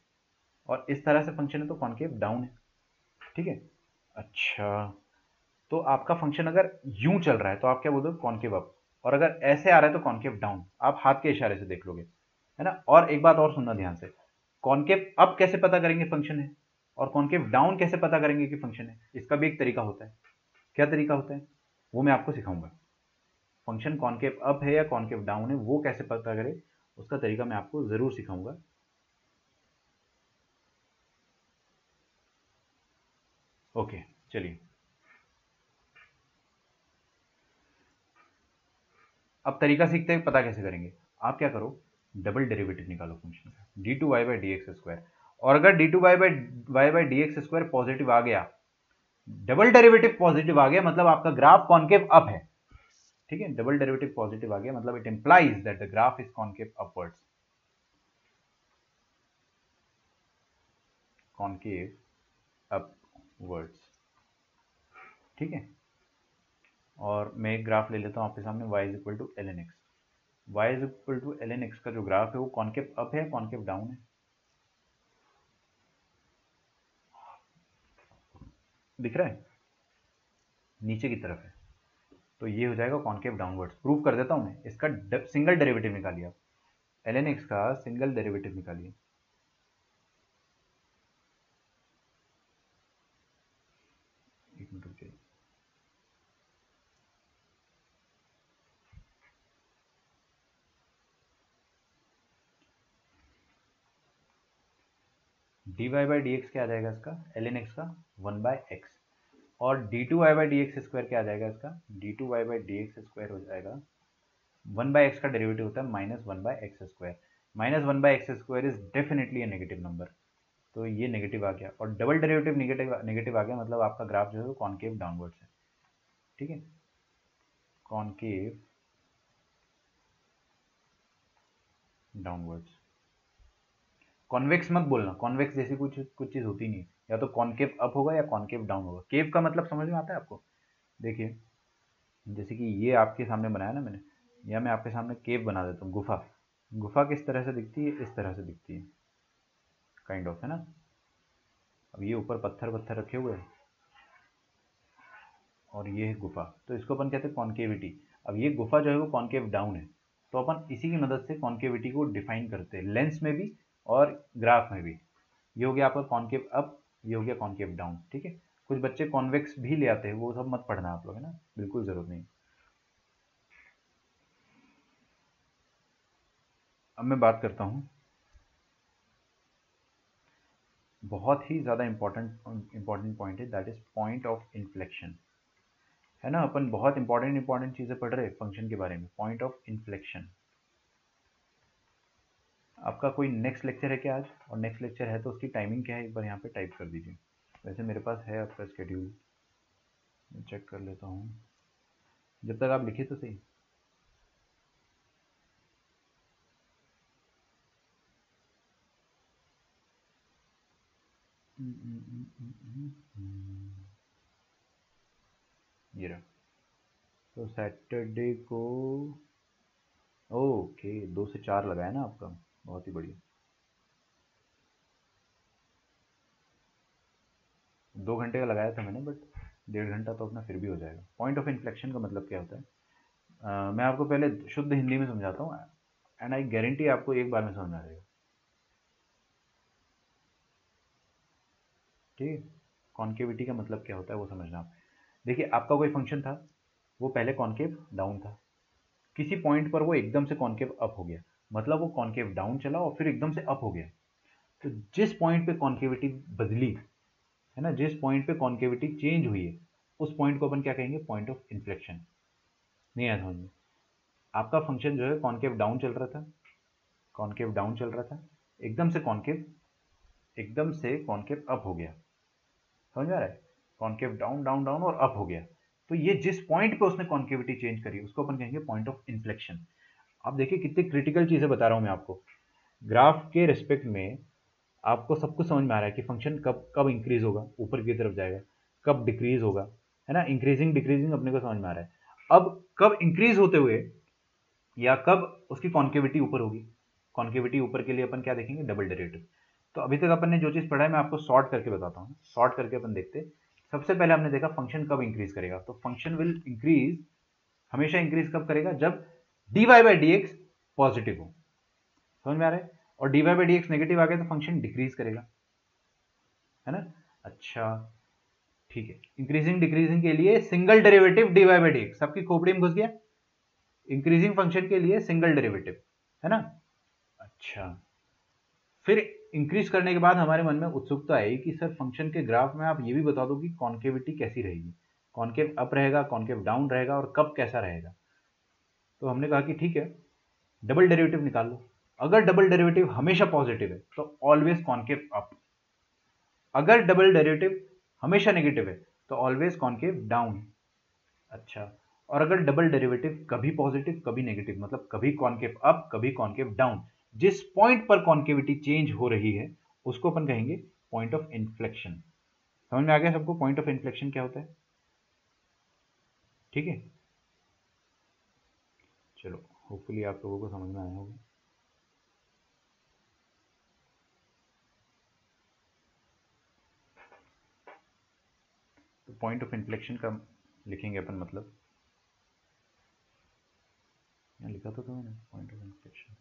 Speaker 1: और इस तरह से फंक्शन है तो कॉन्केव डाउन है, ठीक है। अच्छा, तो आपका फंक्शन अगर यूं चल रहा है तो आप क्या बोलोगे, कॉन्केव अप, और अगर ऐसे आ रहा है तो कॉन्केव डाउन, आप हाथ के इशारे से देख लोगे, है ना। और एक बात और सुनना ध्यान से, कॉन्केव अप कैसे पता करेंगे फंक्शन है, और कॉन्केव डाउन कैसे पता करेंगे कि फंक्शन है, इसका भी एक तरीका होता है। क्या तरीका होता है वो मैं आपको सिखाऊंगा। फंक्शन कॉन्केव अप है या कॉन्केव डाउन है वो कैसे पता करें, उसका तरीका मैं आपको जरूर सिखाऊंगा। ओके चलिए, अब तरीका सीखते हैं, पता कैसे करेंगे। आप क्या करो, डबल डेरिवेटिव निकालो फंक्शन का, d two y by d x square, और अगर d two y by d x square positive आ गया, डबल डेरिवेटिव पॉजिटिव आ गया, मतलब आपका ग्राफ कॉन्केव अप है, ठीक है। डबल डेरिवेटिव पॉजिटिव आ गया मतलब it implies that the graph is concave upwards, concave upwards, ठीक है। और मैं एक ग्राफ ले लेता हूं आपके सामने, y is equal to L N x, y is equal to L N x का जो ग्राफ है वो कॉन्केव अप है कॉन्केव डाउन है, दिख रहा है, नीचे की तरफ है, तो ये हो जाएगा कॉन्केव डाउनवर्ड्स। प्रूव कर देता हूं मैं, इसका सिंगल डेरिवेटिव निकालिए आप, एल एन एक्स का सिंगल डेरिवेटिव निकालिए, एक मिनट रुकिए, d y by d x क्या आ जाएगा इसका, एल एन एक्स का 1/x, और d two y by d x square क्या आ जाएगा इसका, d two y by d x square हो जाएगा 1/x का डेरिवेटिव होता है -1/x square. -1/x square is definitely a negative number, तो ये नेगेटिव आ गया, और डबल डेरिवेटिव नेगेटिव आ गया, मतलब आपका ग्राफ जो है वो कॉन्केव डाउनवर्ड्स है। ठीक है, कॉन्केव डाउनवर्ड्स। कॉन्वेक्स मत बोलना, कॉन्वेक्स जैसी कुछ चीज़ होती नहीं, या तो कॉन्केव अप होगा या कॉन्केव डाउन होगा। केव का मतलब समझ में आता है आपको? देखिए, जैसे कि ये आपके सामने बनाया ना मैंने, या मैं आपके सामने केव बना देता हूँ, गुफा। गुफा किस तरह से दिखती है, इस तरह से दिखती है, काइंड ऑफ, है ना। अब ये ऊपर पत्थर पत्थर रखे हुए हैं और ये है गुफा, तो इसको अपन कहते हैं कॉन्केविटी। अब ये गुफा जो है वो कॉन्केव डाउन है, तो अपन इसी की मदद से कॉन्केविटी को डिफाइन करते हैं, लेंस में भी और ग्राफ में भी। ये हो गया आपका कॉन्केव अप, ये हो गया कॉन्केव डाउन। ठीक है, कुछ बच्चे कॉन्वेक्स भी ले आते हैं, वो सब मत पढ़ना आप लोग, है ना, बिल्कुल जरूरत नहीं। अब मैं बात करता हूँ, बहुत ही ज़्यादा इंपॉर्टेंट पॉइंट है, that is point of inflection, है ना। अपन बहुत इंपॉर्टेंट चीज़ें पढ़ रहे हैं फंक्शन के बारे में, पॉइंट ऑफ इन्फ्लेक्शन। आपका कोई नेक्स्ट लेक्चर है क्या आज? और नेक्स्ट लेक्चर है तो उसकी टाइमिंग क्या है, एक बार यहाँ पे टाइप कर दीजिए। वैसे मेरे पास है आपका स्केड्यूल, मैं चेक कर लेता हूँ, जब तक आप लिखिए तो सही। ये रहा, तो सैटरडे को, ओके 2 से 4 लगाया ना आपका, बहुत ही बढ़िया। 2 घंटे का लगाया था मैंने, बट 1.5 घंटा तो अपना फिर भी हो जाएगा। पॉइंट ऑफ इन्फ्लेक्शन का मतलब क्या होता है, मैं आपको पहले शुद्ध हिंदी में समझाता हूँ, एंड आई गारंटी आपको एक बार में समझ आ जाएगा। ठीक है, कॉन्केविटी का मतलब क्या होता है वो समझना आप। देखिए, आपका कोई फंक्शन था, वो पहले कॉन्केव डाउन था, किसी पॉइंट पर वो एकदम से कॉन्केव अप हो गया, मतलब वो कॉन्केव डाउन चला और फिर एकदम से अप हो गया। तो जिस पॉइंट पे कॉन्केविटी बदली, है ना, जिस पॉइंट पे कॉन्केविटी चेंज हुई है, उस पॉइंट को अपन क्या कहेंगे, पॉइंट ऑफ इन्फ्लेक्शन। नहीं आया समझ में? आपका फंक्शन जो है कॉन्केव डाउन चल रहा था, कॉन्केव डाउन चल रहा था, एकदम से कॉन्केव अप हो गया, समझ आ रहा है? कॉन्केव डाउन डाउन डाउन और अप हो गया, तो ये जिस पॉइंट पे उसने कॉन्केविटी चेंज करी उसको अपन कहेंगे पॉइंट ऑफ इन्फ्लेक्शन। आप देखिए कितनी क्रिटिकल चीजें बता रहा हूं मैं आपको, ग्राफ के रिस्पेक्ट में आपको सब कुछ समझ में आ रहा है कि फंक्शन कब कब इंक्रीज होगा, ऊपर की तरफ जाएगा, कब डिक्रीज होगा, है ना, इंक्रीजिंग डिक्रीजिंग अपने को समझ में आ रहा है। अब कब इंक्रीज होते हुए या कब उसकी कॉन्केविटी ऊपर होगी, कॉन्केविटी ऊपर के लिए अपन क्या देखेंगे, डबल डेरिवेटिव। तो अभी तक अपन ने जो चीज पढ़ा है मैं आपको शॉर्ट करके बताता हूँ, शॉर्ट करके अपन देखते हैं। सबसे पहले हमने देखा फंक्शन कब इंक्रीज करेगा, तो फंक्शन विल इंक्रीज, हमेशा इंक्रीज कब करेगा, जब d y by d x positive हो, समझ में आ रहा है, और d y by d x negative आ गया तो फंक्शन डिक्रीज करेगा, है ना। अच्छा, ठीक है, इंक्रीजिंग डिक्रीजिंग के लिए single derivative d y by d x, सबकी खोपड़ी में घुस गया, इंक्रीजिंग फंक्शन के लिए सिंगल डेरिवेटिव, है ना। अच्छा, फिर इंक्रीज करने के बाद हमारे मन में उत्सुकता आई कि सर फंक्शन के ग्राफ में आप ये भी बता दो कि कॉन्केविटी कैसी रहेगी, कॉन्केव अप रहेगा, कॉन्केव डाउन रहेगा, और कब कैसा रहेगा। तो हमने कहा कि ठीक है, डबल डेरिवेटिव निकाल लो। अगर डबल डेरिवेटिव हमेशा पॉजिटिव है तो ऑलवेज कॉन्केव अप, अगर डबल डेरिवेटिव हमेशा नेगेटिव है तो ऑलवेज कॉन्केव डाउन। अच्छा, और अगर डबल डेरिवेटिव कभी पॉजिटिव कभी नेगेटिव, मतलब कभी कॉन्केव अप कभी कॉन्केव डाउन, जिस पॉइंट पर कॉन्केविटी चेंज हो रही है उसको अपन कहेंगे पॉइंट ऑफ इन्फ्लेक्शन। समझ में आ गया सबको पॉइंट ऑफ इन्फ्लेक्शन क्या होता है? ठीक है, चलो, होपफुली आप लोगों को समझ में आया होगा। तो पॉइंट ऑफ इन्फ्लेक्शन का लिखेंगे अपन, मतलब यहाँ लिखा तो था मैंने, पॉइंट ऑफ इन्फ्लेक्शन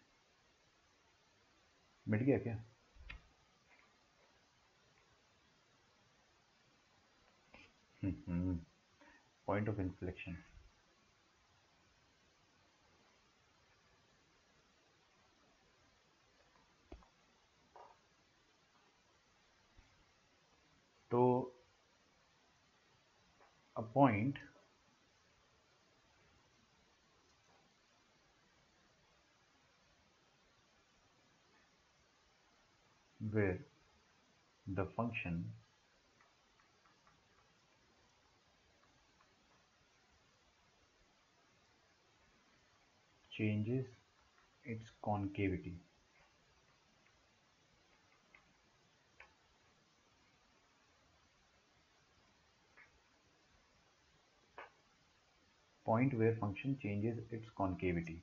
Speaker 1: मिट गया क्या? पॉइंट ऑफ इन्फ्लेक्शन, तो a point where the function changes its concavity. Point where function changes its concavity.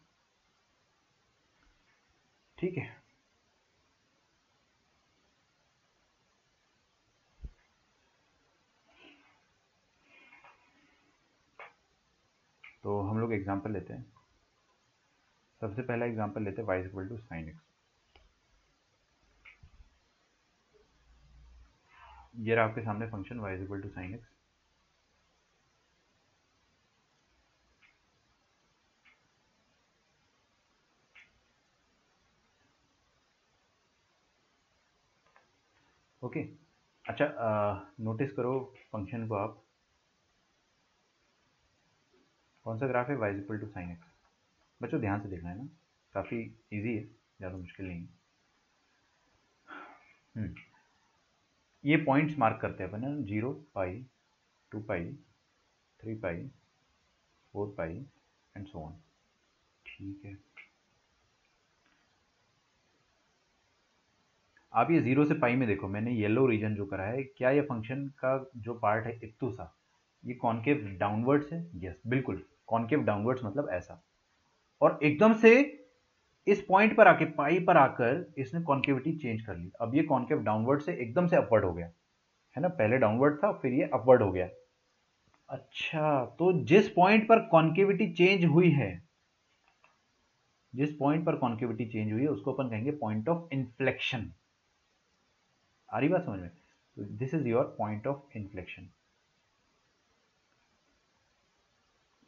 Speaker 1: ठीक है, तो हम लोग एग्जांपल लेते हैं। सबसे पहला एग्जांपल लेते हैं y equal to sine x. ये रहा आपके सामने function y equal to sine x. Okay, अच्छा नोटिस करो फंक्शन को आप, कौन सा ग्राफ है, y equal to sine x. बच्चों ध्यान से देखना है ना, काफ़ी इजी है, ज़्यादा मुश्किल नहीं है। ये पॉइंट्स मार्क करते हैं अपन, 0 पाई 2 पाई 3 पाई 4 पाई एंड सो ऑन। ठीक है, आप ये 0 से पाई में देखो, मैंने येलो रीजन जो करा है, क्या ये फंक्शन का जो पार्ट है इत्तू सा, ये कॉन्केव डाउनवर्ड्स है? यस बिल्कुल, कॉन्केव डाउनवर्ड्स मतलब ऐसा। और एकदम से इस पॉइंट पर आके, पाई पर आकर इसने कॉन्केविटी चेंज कर ली। अब ये कॉन्केव डाउनवर्ड से एकदम से अपवर्ड हो गया है ना, पहले डाउनवर्ड था फिर ये अपवर्ड हो गया। अच्छा, तो जिस पॉइंट पर कॉन्केविटी चेंज हुई है, जिस पॉइंट पर कॉन्केविटी चेंज हुई है उसको अपन कहेंगे पॉइंट ऑफ इन्फ्लेक्शन। आ रही बात समझ में? तो this is your point of inflection,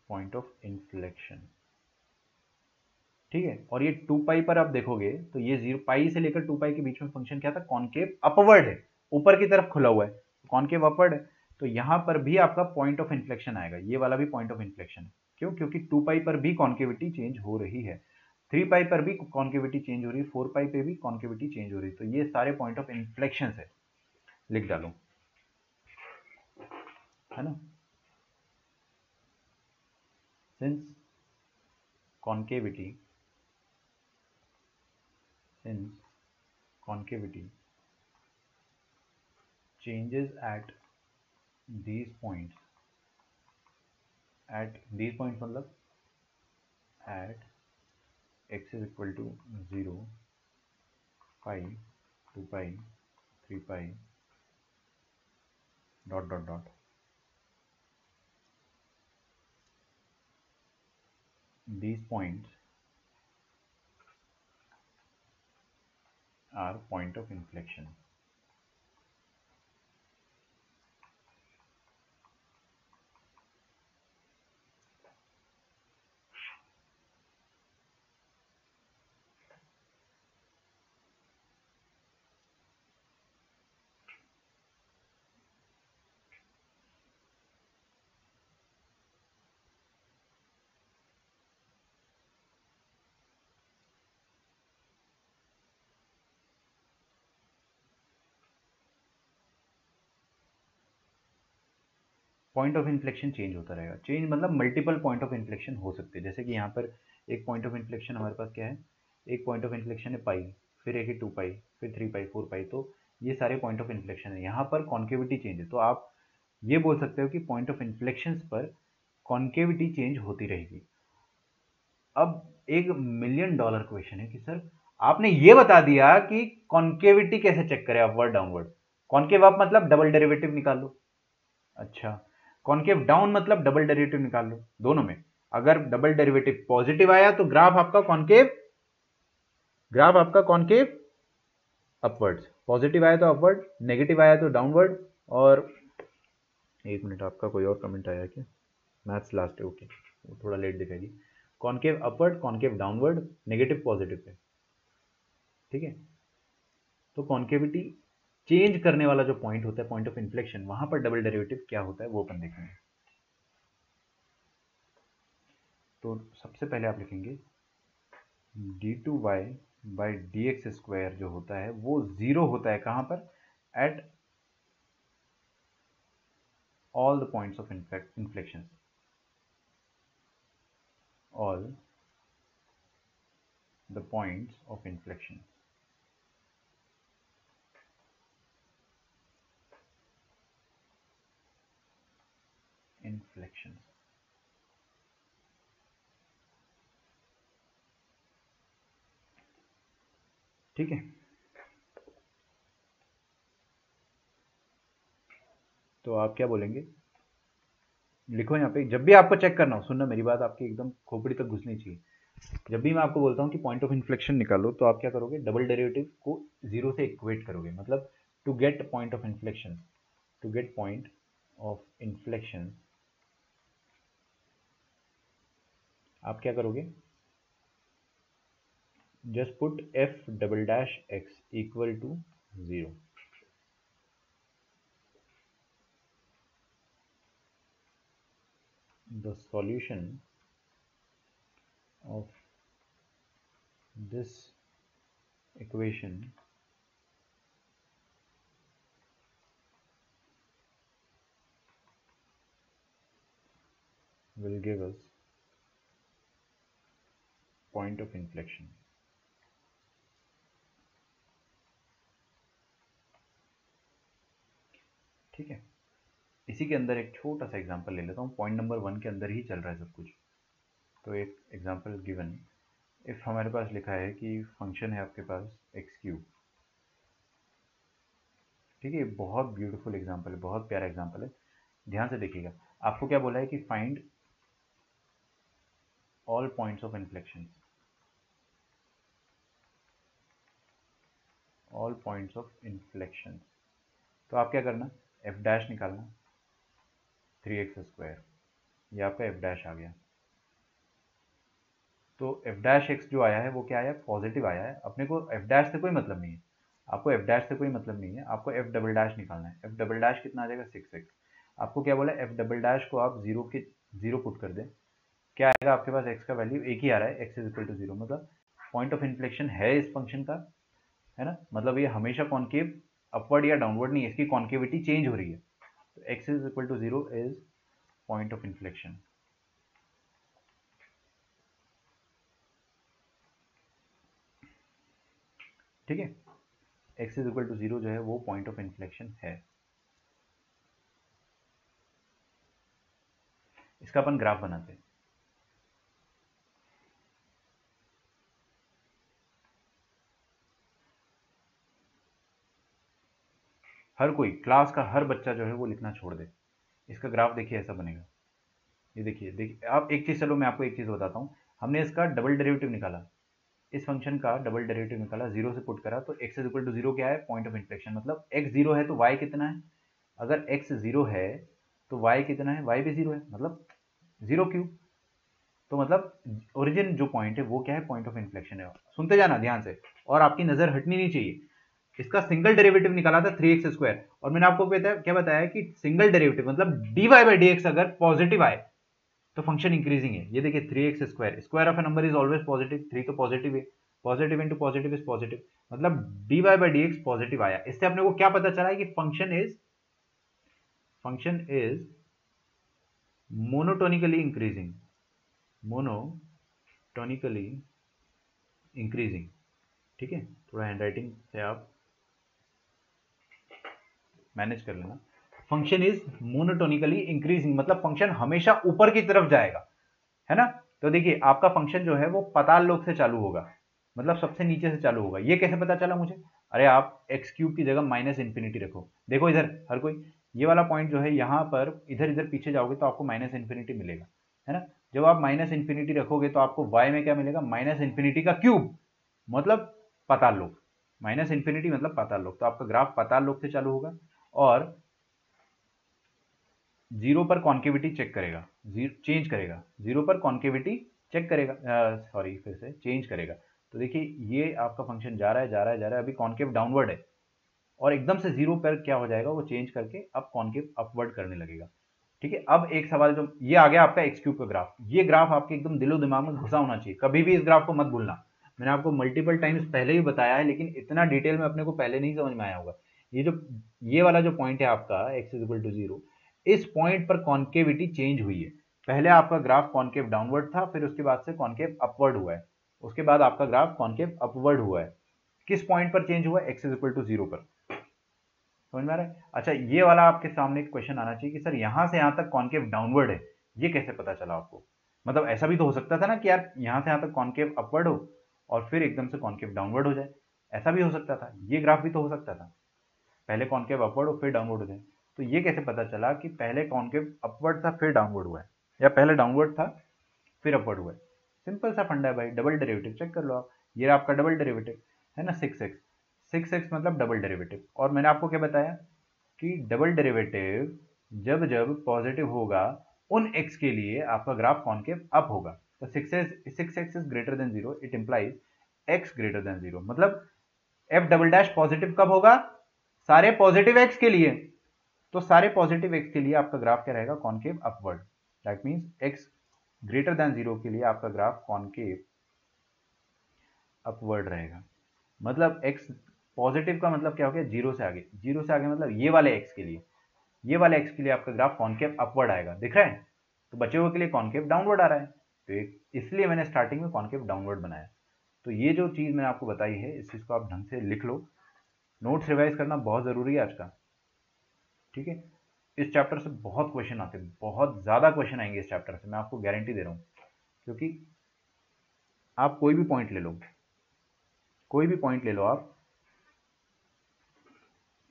Speaker 1: point of inflection. ठीक है, और ये 2 पाई पर आप देखोगे तो ये 0 पाई से लेकर 2 पाई के बीच में फंक्शन क्या था, कॉन्केव अपवर्ड है, ऊपर की तरफ खुला हुआ है, कॉन्केव अपवर्ड है। तो यहां पर भी आपका पॉइंट ऑफ इन्फ्लेक्शन आएगा, ये वाला भी पॉइंट ऑफ इन्फ्लेक्शन है। क्यों? क्योंकि 2 पाई पर भी कॉन्केविटी चेंज हो रही है, 3 पाई पर भी कॉन्केविटी चेंज हो रही है, 4 पाई पे भी कॉन्केविटी चेंज हो रही है। तो ये सारे पॉइंट ऑफ इन्फ्लेक्शन है, लिख डालो, है ना। Since concavity changes at these points, मतलब at x is equal to 0, pi, 2 pi, 3 pi, dot dot dot, these points are point of inflection. Point of inflection change होता रहेगा, चेंज मतलब multiple point of inflection हो सकते हैं। जैसे कि यहाँ पर एक पॉइंट ऑफ इन्फ्लेक्शन हमारे पास क्या है, एक पॉइंट ऑफ इन्फ्लेक्शन है पाई, फिर एक है 2 पाई, फिर 3 पाई, 4 पाई, तो ये सारे पॉइंट ऑफ इन्फ्लेक्शन है। यहाँ पर कॉन्केविटी चेंज है, तो आप ये बोल सकते हो कि पॉइंट ऑफ इन्फ्लेक्शन पर कॉन्केविटी चेंज होती रहेगी। अब एक $1,000,000 क्वेश्चन है कि सर आपने ये बता दिया कि कॉन्केविटी कैसे चेक करें, अपवर्ड डाउनवर्ड। कॉन्केव अप मतलब डबल डेरिवेटिव निकाल लो, अच्छा कॉन्केव डाउन मतलब डबल डेरिवेटिव निकाल लो। दोनों में अगर डबल डेरिवेटिव पॉजिटिव आया तो ग्राफ आपका कॉन्केव अपवर्ड्स, पॉजिटिव आया तो अपवर्ड, नेगेटिव आया तो डाउनवर्ड। और एक मिनट, आपका कोई और कमेंट आया क्या? मैथ्स लास्ट है, ओके, वो थोड़ा लेट दिखाएगी। Concave upward, concave downward, negative positive pay, ठीक है। तो कॉन्केविटी चेंज करने वाला जो पॉइंट होता है, पॉइंट ऑफ इन्फ्लेक्शन, वहां पर डबल डेरिवेटिव क्या होता है वो अपन देखेंगे। तो सबसे पहले आप लिखेंगे d2y by d x square जो होता है वो जीरो होता है कहां पर, eight all the points of inflection, all the points of inflection. Inflections. ठीक है, तो आप क्या बोलेंगे, लिखो यहाँ पे, जब भी आपको चेक करना हो, सुनना मेरी बात आपकी एकदम खोपड़ी तक घुसनी चाहिए। जब भी मैं आपको बोलता हूँ कि पॉइंट ऑफ इन्फ्लेक्शन निकालो, तो आप क्या करोगे, डबल डेरिवेटिव को जीरो से इक्वेट करोगे। मतलब to get point of inflection, to get point of inflection आप क्या करोगे, just put f double dash x equal to zero. The solution of this equation will give us point of inflection. ठीक है, इसी के अंदर एक छोटा सा एग्जांपल ले लेता हूँ, पॉइंट नंबर 1 के अंदर ही चल रहा है सब कुछ। तो एक एग्जांपल गिवन, इफ हमारे पास लिखा है कि फंक्शन है आपके पास एक्स क्यूब। ठीक है, बहुत ब्यूटीफुल एग्जांपल है, बहुत प्यारा एग्जांपल है, ध्यान से देखिएगा। आपको क्या बोला है कि find all points of inflection, all points of inflection. तो आप क्या करना, एफ डैश निकालना 3x², ये आपका एफ डैश आ गया। तो एफ डैश एक्स जो आया है वो क्या आया, पॉजिटिव आया है। अपने को एफ डैश से कोई मतलब नहीं है, आपको एफ डैश से कोई मतलब नहीं है, आपको एफ डबल डैश निकालना है। एफ डबल डैश कितना आ जाएगा, 6x। आपको क्या बोला, एफ डबल डैश को आप जीरो पुट कर दें, क्या आएगा आपके पास, एक्स का वैल्यू एक ही आ रहा है, x is equal to zero. मतलब पॉइंट ऑफ इन्फ्लेक्शन है इस फंक्शन का, है ना, मतलब ये हमेशा कॉन्केव अपवर्ड या डाउनवर्ड नहीं है, इसकी कॉन्केविटी चेंज हो रही है। तो x is equal to zero is point of inflection. ठीक है, x is equal to zero जो है वो पॉइंट ऑफ इन्फ्लेक्शन है। इसका अपन ग्राफ बनाते हैं। हर कोई, क्लास का हर बच्चा जो है वो लिखना छोड़ दे। इसका ग्राफ देखिए ऐसा बनेगा, ये देखिए आप एक चीज़, चलो मैं आपको एक चीज़ बताता हूँ। हमने इसका डबल डेरिवेटिव निकाला, इस फंक्शन का डबल डेरिवेटिव निकाला, जीरो से पुट करा, तो x is equal to zero क्या है, पॉइंट ऑफ इन्फ्लेक्शन। मतलब x जीरो है तो y कितना है, अगर x जीरो है तो y कितना है, y भी जीरो है, मतलब जीरो क्यूब। तो मतलब ओरिजिन जो पॉइंट है वो क्या है, पॉइंट ऑफ इन्फ्लेक्शन है। सुनते जाना ध्यान से, और आपकी नजर हटनी नहीं चाहिए। इसका सिंगल डेरिवेटिव निकाला था 3x², और मैंने आपको क्या बताया कि सिंगल डेरिवेटिव मतलब dy बाई डी एक्स अगर पॉजिटिव आए तो फंक्शन इंक्रीजिंग है। ये देखिए 3x², square of A number is always positive, 3 तो पॉजिटिव है, positive into positive is positive, मतलब dy by d x positive आया। इससे अपने को क्या पता चला है कि function is monotonically increasing, monotonically increasing. ठीक है, थोड़ा हैंडराइटिंग से आप मैनेज कर लेना। फंक्शन इज मोनोटोनिकली इंक्रीजिंग, मतलब फंक्शन हमेशा ऊपर की तरफ जाएगा, है ना। तो देखिए आपका फंक्शन जो है वो पाताल लोक से चालू होगा, मतलब सबसे नीचे से चालू होगा। ये कैसे पता चला मुझे, अरे आप एक्स क्यूब की जगह माइनस इन्फिनिटी रखो, देखो इधर हर कोई, ये वाला पॉइंट जो है यहाँ पर इधर इधर पीछे जाओगे तो आपको माइनस इन्फिनिटी मिलेगा, है ना। जब आप माइनस इन्फिनिटी रखोगे तो आपको y में क्या मिलेगा, माइनस इन्फिनिटी का क्यूब, मतलब पाताल लोक। माइनस इन्फिनिटी मतलब पाताल लोक, तो आपका ग्राफ पाताल लोक से चालू होगा और जीरो पर कॉन्केविटी चेक करेगा, चेंज करेगा, जीरो पर कॉन्केविटी चेक करेगा, सॉरी फिर से चेंज करेगा। तो देखिए ये आपका फंक्शन जा रहा है, जा रहा है, जा रहा है, अभी कॉन्केव डाउनवर्ड है, और एकदम से जीरो पर क्या हो जाएगा, वो चेंज करके अब कॉन्केव अपवर्ड करने लगेगा। ठीक है, अब एक सवाल जो ये आ गया आपका एक्स क्यूब का ग्राफ, ये ग्राफ आपके एकदम दिलो दिमाग में घुसा होना चाहिए, कभी भी इस ग्राफ को मत भूलना। मैंने आपको मल्टीपल टाइम्स पहले ही बताया है, लेकिन इतना डिटेल में अपने को पहले नहीं समझ में आया होगा। ये वाला जो पॉइंट है आपका x is equal to zero, इस पॉइंट पर कॉन्केविटी चेंज हुई है। पहले आपका ग्राफ कॉन्केव डाउनवर्ड था, फिर उसके बाद से कॉन्केव अपवर्ड हुआ है, उसके बाद आपका ग्राफ कॉन्केव अपवर्ड हुआ है। किस पॉइंट पर चेंज हुआ है, x is equal to zero पर। समझ में आ रहा है? अच्छा, ये वाला आपके सामने एक क्वेश्चन आना चाहिए कि सर यहां से यहां तक कॉन्केव डाउनवर्ड है, ये कैसे पता चला आपको? मतलब ऐसा भी तो हो सकता था ना कि यार यहां से यहां तक कॉन्केव अपवर्ड हो और फिर एकदम से कॉन्केव डाउनवर्ड हो जाए, ऐसा भी हो सकता था, ये ग्राफ भी तो हो सकता था, पहले कॉन्केव अपवर्ड हो फिर डाउनवर्ड हो जाए। तो ये कैसे पता चला कि पहले कॉन्केव अपवर्ड था फिर डाउनवर्ड हुआ है, या पहले डाउनवर्ड था फिर अपवर्ड हुआ है? सिंपल सा फंडा है भाई, डबल डेरिवेटिव चेक कर लो आप। ये आपका डबल डेरिवेटिव है ना, 6x मतलब डबल डेरिवेटिव। और मैंने आपको क्या बताया कि डबल डेरिवेटिव जब जब पॉजिटिव होगा उन x के लिए आपका ग्राफ कॉन्केव अप होगा। तो 6x is greater than zero, it implies x greater than zero. मतलब f डबल डैश पॉजिटिव कब होगा, सारे पॉजिटिव x के लिए। तो सारे पॉजिटिव x के लिए आपका ग्राफ क्या रहेगा, concave upward. That means x greater than zero के लिए आपका ग्राफ कॉन्केव अपवर्ड रहेगा। मतलब x पॉजिटिव का मतलब क्या हो गया, जीरो से आगे, जीरो से आगे मतलब ये वाले x के लिए, ये वाले x के लिए आपका ग्राफ कॉन्केव अपवर्ड आएगा, दिख रहा है? तो बचे हुए के लिए कॉन्केव डाउनवर्ड आ रहा है, तो इसलिए मैंने स्टार्टिंग में कॉन्केव डाउनवर्ड बनाया। तो ये जो चीज़ मैंने आपको बताई है, इस चीज़ को आप ढंग से लिख लो। नोट्स रिवाइज करना बहुत ज़रूरी है आज का, ठीक है? इस चैप्टर से बहुत क्वेश्चन आते हैं, बहुत ज़्यादा क्वेश्चन आएंगे इस चैप्टर से, मैं आपको गारंटी दे रहा हूँ। क्योंकि आप कोई भी पॉइंट ले लो, कोई भी पॉइंट ले लो, आप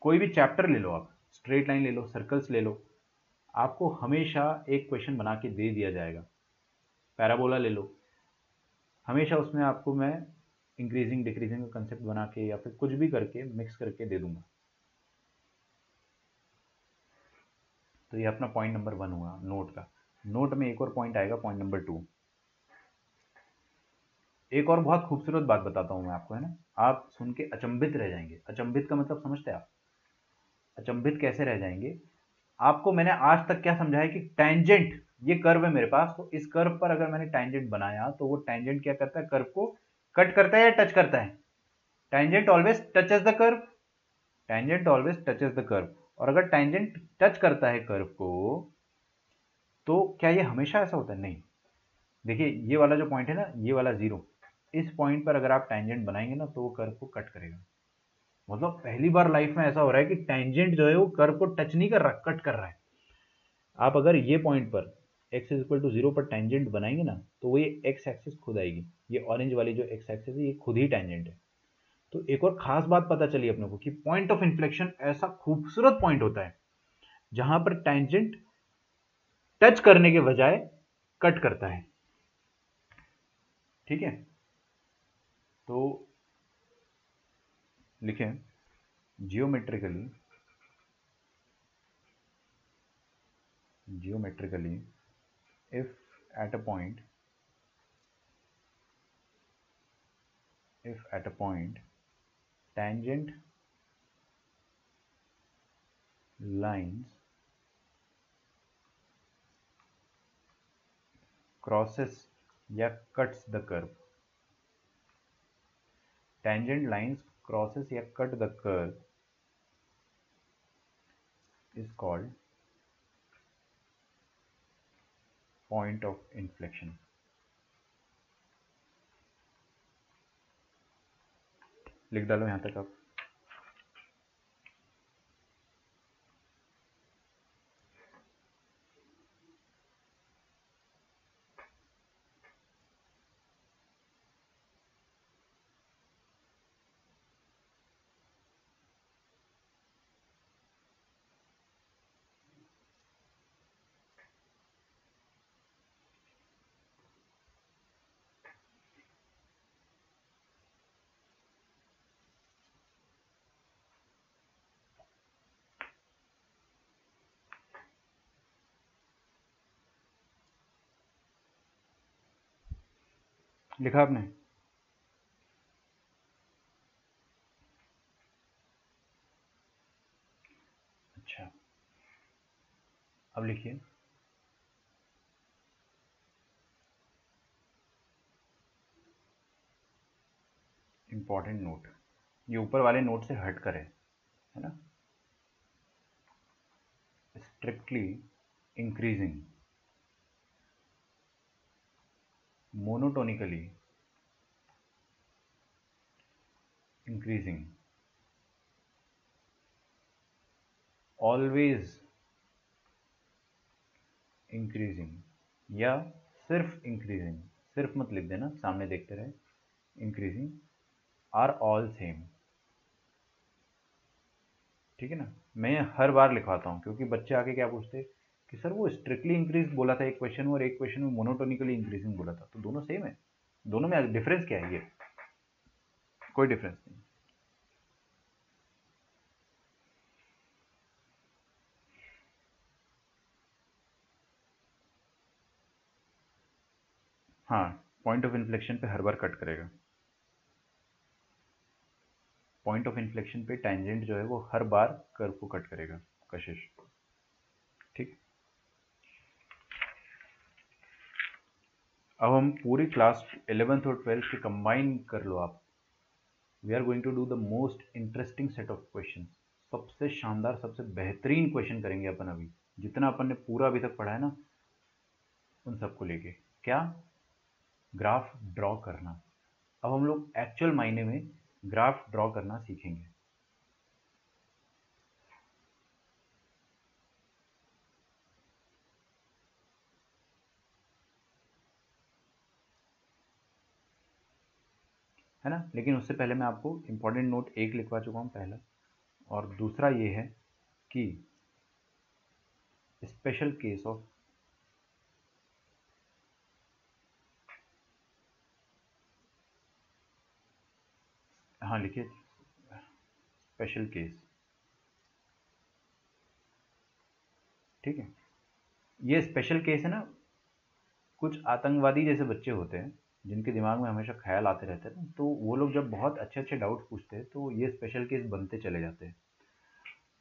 Speaker 1: कोई भी चैप्टर ले लो, आप स्ट्रेट लाइन ले लो, सर्कल्स ले लो, आपको हमेशा एक क्वेश्चन बना के दे दिया जाएगा। पैराबोला ले लो, हमेशा उसमें आपको मैं इंक्रीजिंग डिक्रीजिंग का कंसेप्ट बना के या फिर कुछ भी करके मिक्स करके दे दूंगा। तो ये अपना पॉइंट नंबर 1 हुआ नोट का। नोट में एक और पॉइंट आएगा, पॉइंट नंबर 2। एक और बहुत खूबसूरत बात बताता हूं मैं आपको, है ना, आप सुन के अचंभित रह जाएंगे। अचंभित का मतलब समझते हैं आप? अचंभित कैसे रह जाएंगे? आपको मैंने आज तक क्या समझाया कि टेंजेंट, ये कर्व है मेरे पास, तो इस कर्व पर अगर मैंने टेंजेंट बनाया तो वो टेंजेंट क्या करता है, कर्व को कट करता है या टच करता है? Tangent always touches the curve, tangent always touches the curve. और अगर टेंजेंट टच करता है कर्व को, तो क्या ये हमेशा ऐसा होता है? नहीं। देखिए ये वाला जो पॉइंट है ना, ये वाला जीरो, इस पॉइंट पर अगर आप टेंजेंट बनाएंगे ना तो वो कर्व को कट करेगा। मतलब पहली बार लाइफ में ऐसा हो रहा है कि टेंजेंट जो है वो कर्व को टच नहीं कर रहा, कट कर रहा है। आप अगर ये पॉइंट पर x is equal to zero पर टेंजेंट बनाएंगे ना, तो वो ये x एक्सिस खुद आएगी। ये ऑरेंज वाली जो x एक्सिस है ये खुद ही टेंजेंट है। तो एक और खास बात पता चली अपने को कि पॉइंट ऑफ इन्फ्लेक्शन ऐसा खूबसूरत पॉइंट होता है जहां पर टेंजेंट टच करने के बजाय कट करता है। ठीक है, तो लिखें geometrically, if at a point tangent lines crosses या cuts the curve, tangent lines crosses या cut the curve is called point of inflection। लिख डालो यहां तक आप। लिखा आपने? अब लिखिए, इंपॉर्टेंट नोट, ये ऊपर वाले नोट से हट कर है ना, strictly increasing monotonically increasing always increasing या सिर्फ इंक्रीजिंग, सिर्फ मत लिख देना, सामने देखते रहे, इंक्रीजिंग आर ऑल सेम। ठीक है ना, मैं हर बार लिखवाता हूँ क्योंकि बच्चे आके क्या पूछते हैं कि सर वो स्ट्रिक्टली इंक्रीज बोला था एक क्वेश्चन में और एक क्वेश्चन में मोनोटोनिकली इंक्रीजिंग बोला था, तो दोनों सेम है, दोनों में डिफरेंस क्या है? ये कोई डिफरेंस नहीं। हाँ, पॉइंट ऑफ इन्फ्लेक्शन पे हर बार कट करेगा, पॉइंट ऑफ इन्फ्लेक्शन पे टेंजेंट जो है वो हर बार कर्व को कट करेगा कशिश। ठीक, अब हम पूरी क्लास 11th और 12th की कंबाइन कर लो आप। We are going to do the most interesting set of question, सबसे शानदार सबसे बेहतरीन क्वेश्चन करेंगे अपन अभी, जितना अपन ने पूरा अभी तक पढ़ा है ना उन सबको लेके। क्या? ग्राफ ड्रॉ करना। अब हम लोग एक्चुअल मायने में ग्राफ ड्रॉ करना सीखेंगे। है ना, लेकिन उससे पहले मैं आपको इंपॉर्टेंट नोट एक लिखवा चुका हूँ पहला, और दूसरा ये है कि स्पेशल केस ऑफ हाँ लिखिए, स्पेशल केस। ठीक है, ये स्पेशल केस है ना, कुछ आतंकवादी जैसे बच्चे होते हैं जिनके दिमाग में हमेशा ख्याल आते रहते हैं, तो वो लोग जब बहुत अच्छे अच्छे डाउट पूछते हैं तो ये स्पेशल केस बनते चले जाते हैं।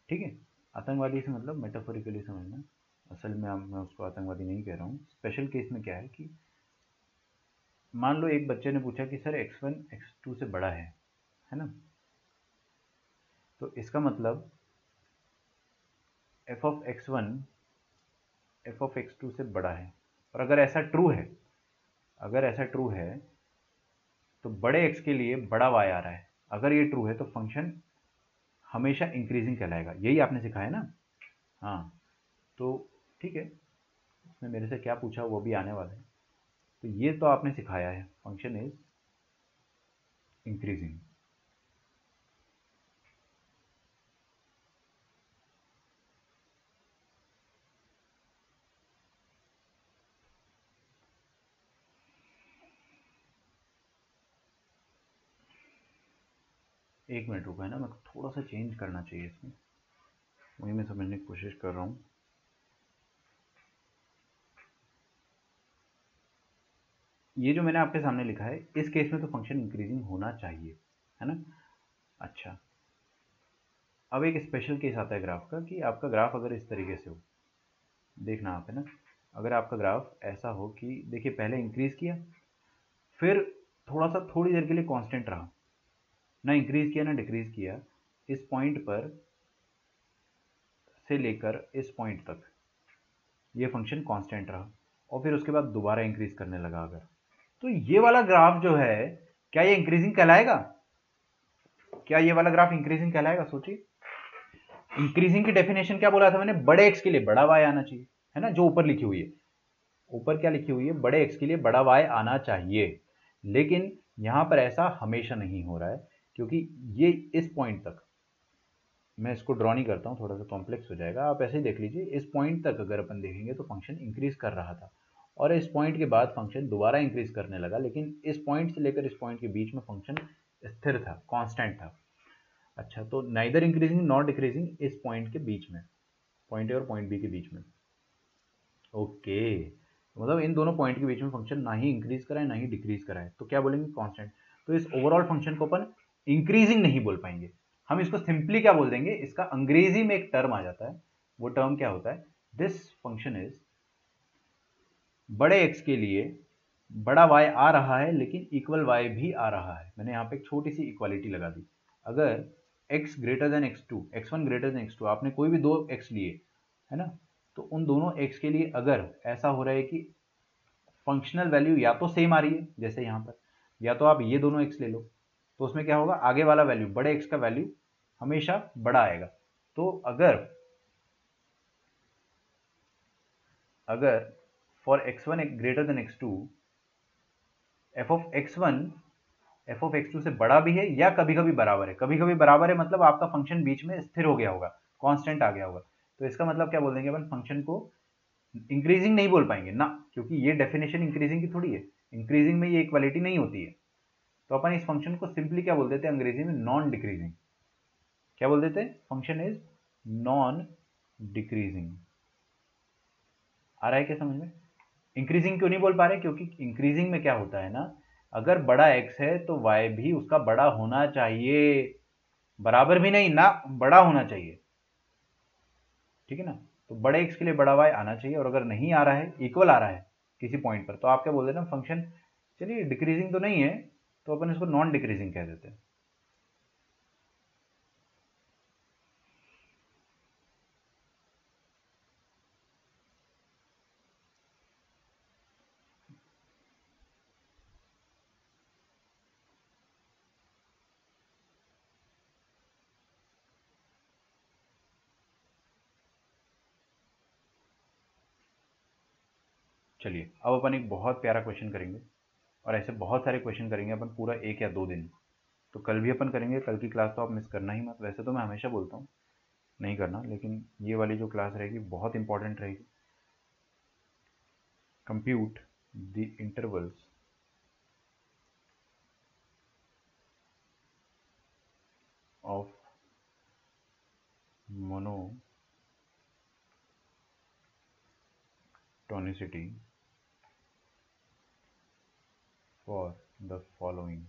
Speaker 1: ठीक है, आतंकवादी से मतलब मेटाफोरिकली समझना, असल में मैं उसको आतंकवादी नहीं कह रहा हूँ। स्पेशल केस में क्या है कि मान लो एक बच्चे ने पूछा कि सर x1 x2 से बड़ा है ना, तो इसका मतलब f of x1 f of x2 से बड़ा है, और अगर ऐसा ट्रू है, अगर ऐसा ट्रू है तो बड़े x के लिए बड़ा y आ रहा है, अगर ये ट्रू है तो फंक्शन हमेशा इंक्रीजिंग कहलाएगा, यही आपने सिखाया ना। हाँ, तो ठीक है, उसने मेरे से क्या पूछा वो भी आने वाला है, तो ये तो आपने सिखाया है, फंक्शन इज इंक्रीजिंग। एक मिनट रुका है ना, मैं थोड़ा सा चेंज करना चाहिए इसमें, वही मैं समझने की कोशिश कर रहा हूँ। ये जो मैंने आपके सामने लिखा है, इस केस में तो फंक्शन इंक्रीजिंग होना चाहिए, है ना। अच्छा, अब एक स्पेशल केस आता है ग्राफ का, कि आपका ग्राफ अगर इस तरीके से हो, देखना आप, है ना, अगर आपका ग्राफ ऐसा हो कि देखिए पहले इंक्रीज किया, फिर थोड़ा सा थोड़ी देर के लिए कांस्टेंट रहा, ना इंक्रीज किया ना डिक्रीज किया, इस पॉइंट पर से लेकर इस पॉइंट तक ये फंक्शन कांस्टेंट रहा, और फिर उसके बाद दोबारा इंक्रीज करने लगा अगर, तो ये वाला ग्राफ जो है, क्या ये इंक्रीजिंग कहलाएगा? क्या ये वाला ग्राफ इंक्रीजिंग कहलाएगा? सोचिए, इंक्रीजिंग की डेफिनेशन क्या बोला था मैंने? बड़े एक्स के लिए बड़ा वाई आना चाहिए, है ना, जो ऊपर लिखी हुई है। ऊपर क्या लिखी हुई है? बड़े एक्स के लिए बड़ा वाई आना चाहिए, लेकिन यहां पर ऐसा हमेशा नहीं हो रहा है, क्योंकि ये इस पॉइंट तक, मैं इसको ड्रॉ नहीं करता हूँ, थोड़ा सा कॉम्प्लेक्स हो जाएगा, आप ऐसे ही देख लीजिए, इस पॉइंट तक अगर अपन देखेंगे तो फंक्शन इंक्रीज कर रहा था, और इस पॉइंट के बाद फंक्शन दोबारा इंक्रीज करने लगा, लेकिन इस पॉइंट से लेकर इस पॉइंट के बीच में फंक्शन स्थिर था, कांस्टेंट था। अच्छा, तो नाइदर इंक्रीजिंग नॉट डिक्रीजिंग इस पॉइंट के बीच में, पॉइंट ए और पॉइंट बी के बीच में। ओके, मतलब इन दोनों पॉइंट के बीच में फंक्शन ना ही इंक्रीज करा है ना ही डिक्रीज करा है, तो क्या बोलेंगे? कांस्टेंट। तो इस ओवरऑल फंक्शन को अपन इंक्रीजिंग नहीं बोल पाएंगे, हम इसको सिंपली क्या बोल देंगे? इसका अंग्रेजी में एक टर्म आ जाता है, वो टर्म क्या होता है? दिस फंक्शन इज, बड़े x के लिए बड़ा y आ रहा है लेकिन इक्वल y भी आ रहा है। मैंने यहाँ पे एक छोटी सी इक्वालिटी लगा दी। अगर x greater than x2, x1 greater than x2, आपने कोई भी दो x लिए है ना, तो उन दोनों x के लिए अगर ऐसा हो रहा है कि फंक्शनल वैल्यू या तो सेम आ रही है जैसे यहाँ पर, या तो आप ये दोनों x ले लो, तो उसमें क्या होगा, आगे वाला वैल्यू, बड़े x का वैल्यू हमेशा बड़ा आएगा। तो अगर for x1 greater than x2, f of x2 से बड़ा भी है या कभी कभी बराबर है। कभी कभी बराबर है मतलब आपका फंक्शन बीच में स्थिर हो गया होगा, कांस्टेंट आ गया होगा। तो इसका मतलब क्या बोल देंगे अपन, फंक्शन को इंक्रीजिंग नहीं बोल पाएंगे ना, क्योंकि ये डेफिनेशन इंक्रीजिंग की थोड़ी है, इंक्रीजिंग में ये इक्वालिटी नहीं होती है। तो अपन इस फंक्शन को सिंपली क्या बोल देते हैं अंग्रेजी में, नॉन डिक्रीजिंग। क्या बोल देते हैं, फंक्शन इज नॉन डिक्रीजिंग। आ रहा है क्या समझ में? इंक्रीजिंग क्यों नहीं बोल पा रहे, क्योंकि इंक्रीजिंग में क्या होता है ना, अगर बड़ा x है तो y भी उसका बड़ा होना चाहिए, बराबर भी नहीं ना, बड़ा होना चाहिए, ठीक है ना। तो बड़े x के लिए बड़ा y आना चाहिए, और अगर नहीं आ रहा है, इक्वल आ रहा है किसी पॉइंट पर, तो आप क्या बोल देना, फंक्शन चलिए डिक्रीजिंग तो नहीं है, तो अपन इसको नॉन डिक्रीजिंग कह देते हैं। चलिए अब अपन एक बहुत प्यारा क्वेश्चन करेंगे, और ऐसे बहुत सारे क्वेश्चन करेंगे अपन पूरा 1 या 2 दिन। तो कल भी अपन करेंगे, कल की क्लास तो आप मिस करना ही मत। वैसे तो मैं हमेशा बोलता हूँ नहीं करना, लेकिन ये वाली जो क्लास रहेगी बहुत इंपॉर्टेंट रहेगी। Compute the intervals of monotonicity for the following.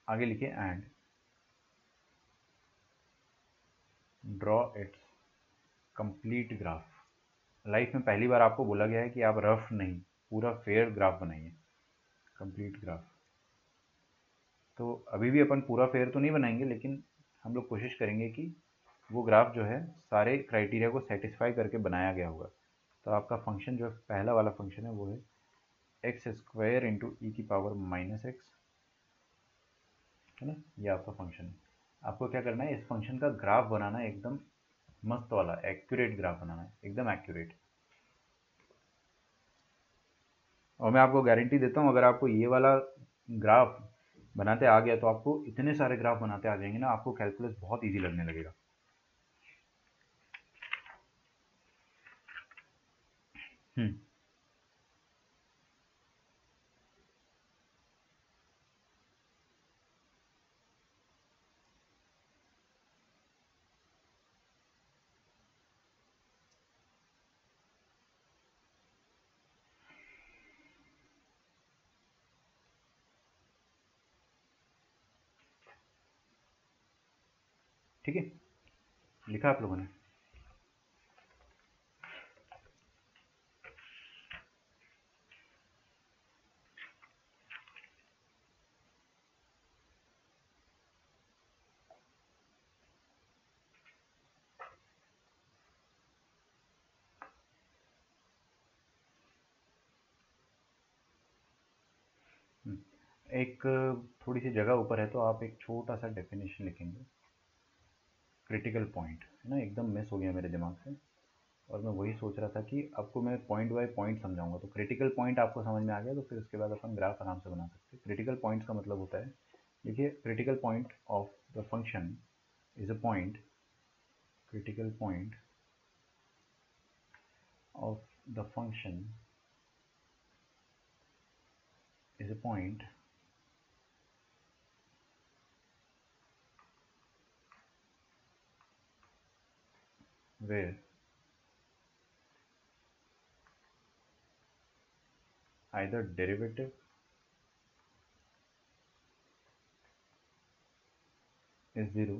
Speaker 1: आगे लिखिए, and draw it's complete graph. Life में पहली बार आपको बोला गया है कि आप रफ नहीं, पूरा फेयर ग्राफ बनाइए, कंप्लीट ग्राफ। तो अभी भी अपन पूरा फेयर तो नहीं बनाएंगे, लेकिन हम लोग कोशिश करेंगे कि वो ग्राफ जो है सारे क्राइटेरिया को सेटिस्फाई करके बनाया गया होगा। तो आपका फंक्शन जो पहला वाला फंक्शन है वो है एक्स स्क्वायर इंटू ई की पावर माइनस एक्स, है ना, ये आपका फंक्शन है। आपको क्या करना है, इस फंक्शन का ग्राफ बनाना है, एकदम मस्त वाला एक्यूरेट ग्राफ बनाना है, एकदम एक्यूरेट। और मैं आपको गारंटी देता हूँ, अगर आपको ये वाला ग्राफ बनाते आ गया तो आपको इतने सारे ग्राफ बनाते आ जाएंगे ना, आपको कैलकुलस बहुत ईजी लगने लगेगा। हम्म, ठीक है, लिखा आप लोगों ने? एक थोड़ी सी जगह ऊपर है तो आप एक छोटा सा डेफिनेशन लिखेंगे, क्रिटिकल पॉइंट, है ना, एकदम मिस हो गया मेरे दिमाग से, और मैं वही सोच रहा था कि आपको मैं पॉइंट बाय पॉइंट समझाऊंगा। तो क्रिटिकल पॉइंट आपको समझ में आ गया, तो फिर उसके बाद अपन ग्राफ आराम से बना सकते हैं। क्रिटिकल पॉइंट्स का मतलब होता है, देखिए, critical point of the function is a point, critical point of the function is a point where either derivative is 0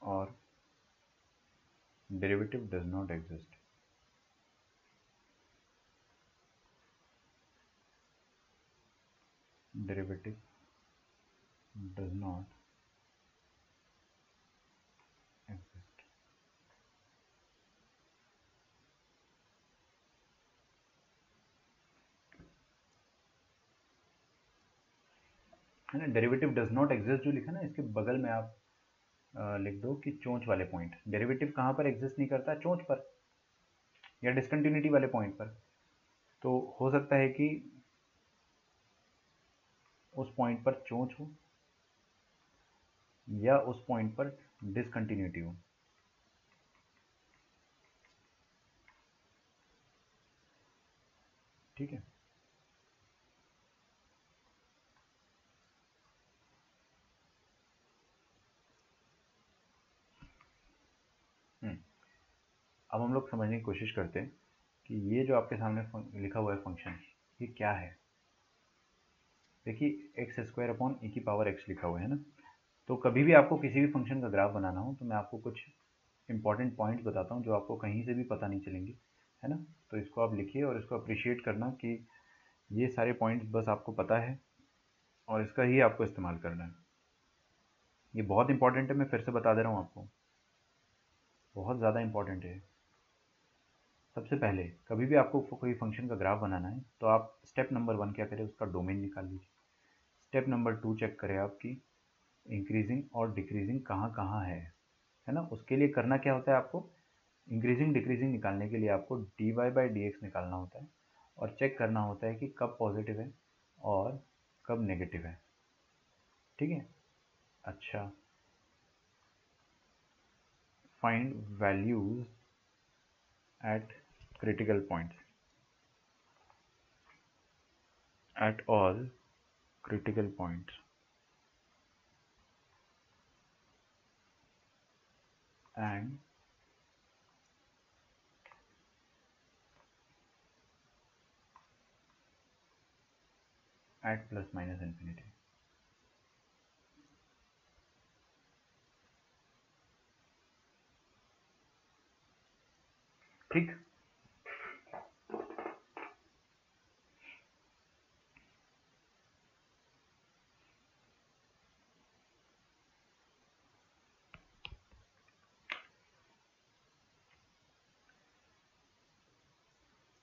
Speaker 1: or derivative does not exist. Derivative does not exist. है ना, derivative does not exist जो लिखा ना, इसके बगल में आप लिख दो कि चोंच वाले पॉइंट। डेरिवेटिव कहाँ पर एग्जिस्ट नहीं करता? चोंच पर या डिसकंटिन्यूटी वाले पॉइंट पर। तो हो सकता है कि उस पॉइंट पर चोंच हो या उस पॉइंट पर डिसकंटिन्यूटी हो। ठीक है, अब हम लोग समझने की कोशिश करते हैं कि ये जो आपके सामने लिखा हुआ है फंक्शन, ये क्या है। देखिए एक्स स्क्वायर अपॉन ई की पावर एक्स लिखा हुआ है ना। तो कभी भी आपको किसी भी फंक्शन का ग्राफ बनाना हो तो मैं आपको कुछ इंपॉर्टेंट पॉइंट्स बताता हूँ जो आपको कहीं से भी पता नहीं चलेंगे, है ना। तो इसको आप लिखिए और इसको अप्रिशिएट करना कि ये सारे पॉइंट्स बस आपको पता है और इसका ही आपको इस्तेमाल करना है। ये बहुत इंपॉर्टेंट है, मैं फिर से बता दे रहा हूँ आपको, बहुत ज़्यादा इंपॉर्टेंट है। सबसे पहले कभी भी आपको कोई फंक्शन का ग्राफ बनाना है तो आप स्टेप नंबर 1 क्या करें, उसका डोमेन निकाल लीजिए। स्टेप नंबर 2 चेक करें आपकी इंक्रीजिंग और डिक्रीजिंग कहाँ कहाँ है ना। उसके लिए करना क्या होता है, आपको इंक्रीजिंग डिक्रीजिंग निकालने के लिए आपको dy बाई डी एक्स निकालना होता है और चेक करना होता है कि कब पॉजिटिव है और कब नेगेटिव है। ठीक है, अच्छा, find values eight critical points, at all critical points and at plus minus infinity। ठीक,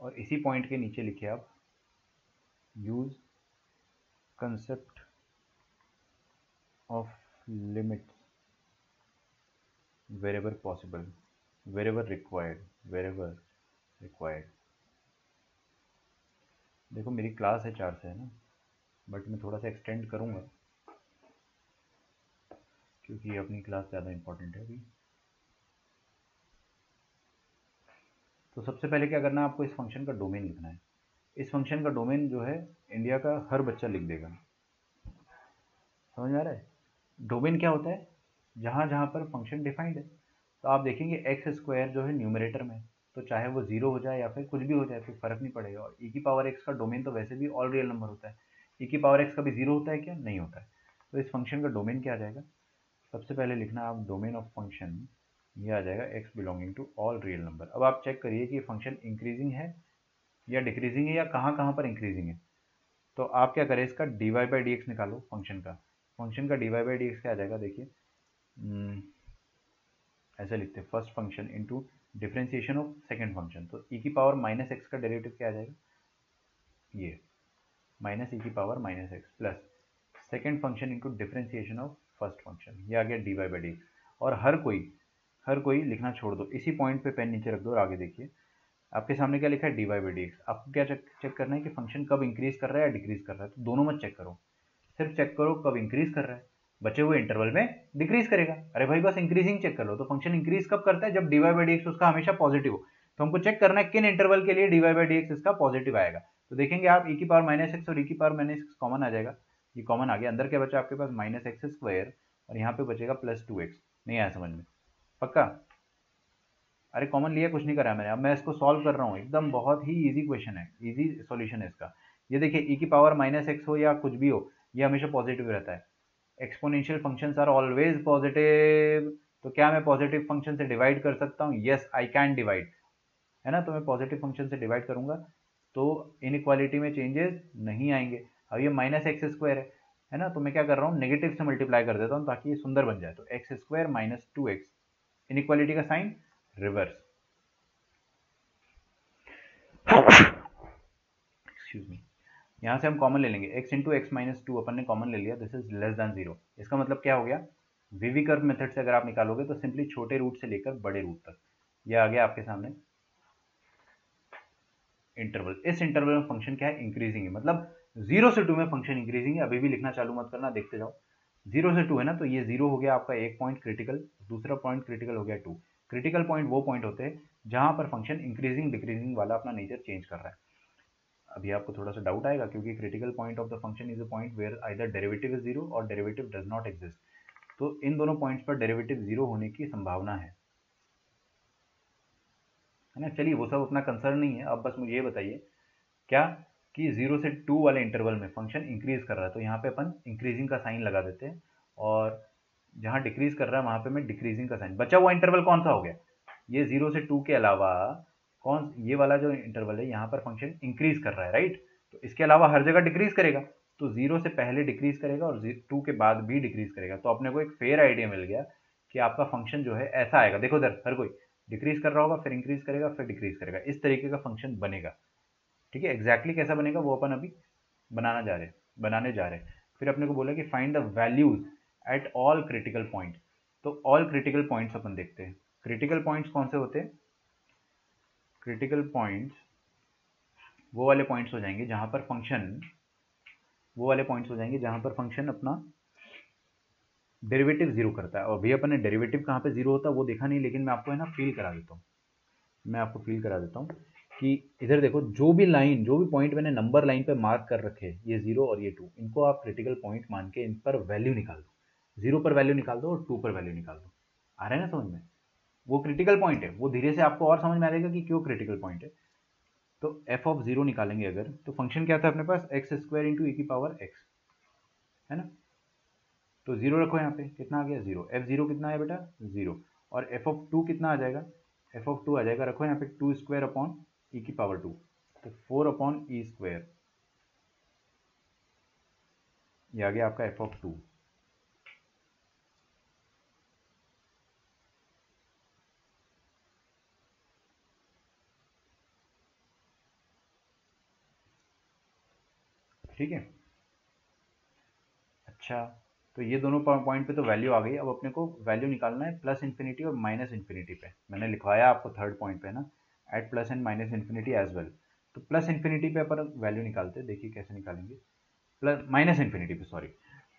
Speaker 1: और इसी पॉइंट के नीचे लिखिए आप use concept of limits wherever possible, wherever required। देखो मेरी क्लास है 4 से, है ना, बट मैं थोड़ा सा एक्सटेंड करूँगा क्योंकि अपनी क्लास ज़्यादा इंपॉर्टेंट है अभी। तो सबसे पहले क्या करना है, आपको इस फंक्शन का डोमेन लिखना है। इस फंक्शन का डोमेन जो है इंडिया का हर बच्चा लिख देगा, समझ में आ रहा है। डोमेन क्या होता है, जहाँ जहाँ पर फंक्शन डिफाइंड है। तो आप देखेंगे एक्स स्क्वायर जो है न्यूमरेटर में, तो चाहे वो 0 हो जाए या फिर कुछ भी हो जाए कोई फर्क नहीं पड़ेगा। और ई की पावर एक्स का डोमेन तो वैसे भी ऑल रियल नंबर होता है। ई की पावर एक्स कभी 0 होता है क्या? नहीं होता है। तो इस फंक्शन का डोमेन क्या आ जाएगा, सबसे पहले लिखना आप डोमेन ऑफ फंक्शन, ये आ जाएगा x belonging to all real number. अब आप चेक करिए कि फंक्शन इंक्रीजिंग है या डिक्रीजिंग है या कहाँ कहाँ पर इंक्रीजिंग है। तो आप क्या करें, इसका d y by d x निकालो फंक्शन का। फंक्शन का d y by d x क्या आ जाएगा, देखिए ऐसे लिखते हैं, first function into differentiation of second function. तो ई की पावर माइनस एक्स का डेरिवेटिव क्या आ जाएगा, ये माइनस ई की power minus x plus second function into differentiation of first function, ये आ गया d y by d x. और हर कोई लिखना छोड़ दो, इसी पॉइंट पे पेन नीचे रख दो और आगे देखिए आपके सामने क्या लिखा है, d y by d x. आपको क्या चेक करना है कि फंक्शन कब इंक्रीज कर रहा है या डिक्रीज कर रहा है। तो दोनों मत चेक करो, सिर्फ चेक करो कब इंक्रीज कर रहा है, बचे हुए इंटरवल में डिक्रीज करेगा। अरे भाई बस इंक्रीजिंग चेक कर लो। तो फंक्शन इंक्रीज कब करता है, जब d y by d x उसका हमेशा पॉजिटिव हो। तो हमको चेक करना है किन इंटरवल के लिए d y by d x इसका पॉजिटिव आएगा। तो देखेंगे आप ई की पावर माइनस एक्स और ई की पावर माइनस एक्स कॉमन आ जाएगा, ये कॉमन आ गया। अंदर क्या बचा आपके पास, माइनस एक्स स्क्वायर और यहाँ पे बचेगा प्लस 2x। नहीं आया समझ में, पक्का? अरे कॉमन लिया, कुछ नहीं करा मैंने। अब मैं इसको सॉल्व कर रहा हूँ, एकदम बहुत ही इजी क्वेश्चन है, इजी सॉल्यूशन है इसका। ये देखिए ई की पावर माइनस एक्स हो या कुछ भी हो, ये हमेशा पॉजिटिव रहता है। Exponential functions are always positive. तो क्या मैं पॉजिटिव फंक्शन से डिवाइड कर सकता हूँ? यस आई कैन डिवाइड, है ना। तो मैं पॉजिटिव फंक्शन से डिवाइड करूंगा तो इनइक्वालिटी में चेंजेस नहीं आएंगे। अब ये माइनस एक्स स्क्वायर है ना, तो मैं क्या कर रहा हूँ, नेगेटिव से मल्टीप्लाई कर देता हूँ ताकि ये सुंदर बन जाए। तो x square minus 2x, inequality का साइन रिवर्स, एक्सक्यूज मी। यहाँ से हम कॉमन ले लेंगे, x इंटू एक्स माइनस टू अपन ने कॉमन ले लिया, दिस इज लेस देन 0। इसका मतलब क्या हो गया, वीवी कर्व मेथड से अगर आप निकालोगे तो सिंपली छोटे रूट से लेकर बड़े रूट तक ये आ गया आपके सामने इंटरवल। इस इंटरवल में फंक्शन क्या है, इंक्रीजिंग है, मतलब 0 से 2 में फंक्शन इंक्रीजिंग है। अभी भी लिखना चालू मत करना, देखते जाओ। 0 से 2 है ना, तो ये 0 हो गया आपका एक पॉइंट क्रिटिकल, दूसरा पॉइंट क्रिटिकल हो गया 2। क्रिटिकल पॉइंट वो पॉइंट होते हैं जहां पर फंक्शन इंक्रीजिंग डिक्रीजिंग वाला अपना नेचर चेंज कर रहा है। अभी आपको थोड़ा सा डाउट आएगा क्योंकि critical point of the function is a point where either derivative is 0 और डेरिवेटिव डज नॉट एग्जिस्ट। तो इन दोनों पॉइंट्स पर डेरिवेटिव 0 होने की संभावना है ना। चलिए वो सब अपना कंसर्न नहीं है, अब बस मुझे ये बताइए क्या कि 0 से 2 वाले इंटरवल में फंक्शन इंक्रीज कर रहा है, तो यहाँ पे अपन इंक्रीजिंग का साइन लगा देते हैं, और जहाँ डिक्रीज कर रहा है वहाँ पे मैं डिक्रीजिंग का साइन। बचा हुआ इंटरवल कौन सा हो गया, ये 0 से 2 के अलावा कौन, ये वाला जो इंटरवल है यहाँ पर फंक्शन इंक्रीज कर रहा है, राइट। तो इसके अलावा हर जगह डिक्रीज करेगा, तो 0 से पहले डिक्रीज करेगा और 2 के बाद भी डिक्रीज करेगा। तो अपने को एक फेयर आइडिया मिल गया कि आपका फंक्शन जो है ऐसा आएगा। देखो इधर हर कोई डिक्रीज कर रहा होगा, फिर इंक्रीज करेगा, फिर डिक्रीज करेगा, इस तरीके का फंक्शन बनेगा। ठीक है, एग्जैक्टली कैसा बनेगा वो अपन अभी बनाने जा रहे हैं। फिर अपने को बोला कि find the values at all critical point. तो ऑल क्रिटिकल पॉइंट्स अपन देखते हैं। क्रिटिकल पॉइंट्स कौन से होते हैं, क्रिटिकल पॉइंट्स वो वाले पॉइंट्स हो जाएंगे जहां पर फंक्शन अपना डेरिवेटिव जीरो करता है। और भैया अपन ने डेरिवेटिव कहाँ पे जीरो होता है वो देखा नहीं, लेकिन मैं आपको है ना फील करा देता हूँ कि इधर देखो, जो भी पॉइंट मैंने नंबर लाइन पे मार्क कर रखे, ये 0 और ये 2, इनको आप क्रिटिकल पॉइंट मान के इन पर वैल्यू निकाल दो। 0 पर वैल्यू निकाल दो और 2 पर वैल्यू निकाल दो। आ रहा है ना समझ में, वो क्रिटिकल पॉइंट है। वो धीरे से आपको और समझ में आ जाएगा कि क्यों क्रिटिकल पॉइंट है। तो एफ ऑफ 0 निकालेंगे अगर, तो फंक्शन क्या था अपने पास, एक्स स्क्वायर इंटू ई की पावर एक्स, है ना। तो 0 रखो यहाँ पे, कितना आ गया 0। एफ 0 कितना है बेटा 0। और एफ ऑफ 2 कितना आ जाएगा, एफ ऑफ 2 आ जाएगा, रखो यहाँ पे 2 स्क्वायर अपॉन ई की पावर 2, तो 4 अपॉन ई स्क्वायर, ये आ गया आपका एफ ऑफ 2। ठीक है, अच्छा। तो ये दोनों पॉइंट पे तो वैल्यू आ गई। अब अपने को वैल्यू निकालना है प्लस इन्फिनिटी और माइनस इन्फिनिटी पे। मैंने लिखवाया आपको थर्ड पॉइंट पे ना, at plus and minus infinity as well. तो प्लस इन्फिनिटी पे अपन वैल्यू निकालते हैं, देखिए कैसे निकालेंगे, प्लस माइनस इन्फिनिटी पे सॉरी।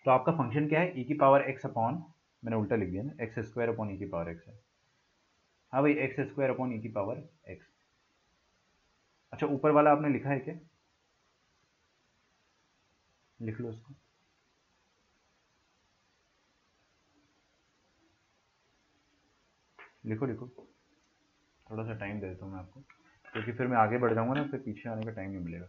Speaker 1: तो आपका फंक्शन क्या है, ई की पावर एक्स अपॉन, मैंने उल्टा लिख दिया ना, एक्स स्क्वायर अपॉन ई की पावर एक्स है। हाँ भाई, एक्स स्क्वायर अपॉन ई की पावर एक्स। अच्छा, ऊपर वाला आपने लिखा है क्या, लिख लो उसको। लिखो लिखो, थोड़ा सा टाइम दे देता हूँ मैं आपको, क्योंकि फिर मैं आगे बढ़ जाऊंगा ना, फिर पीछे आने का टाइम नहीं मिलेगा।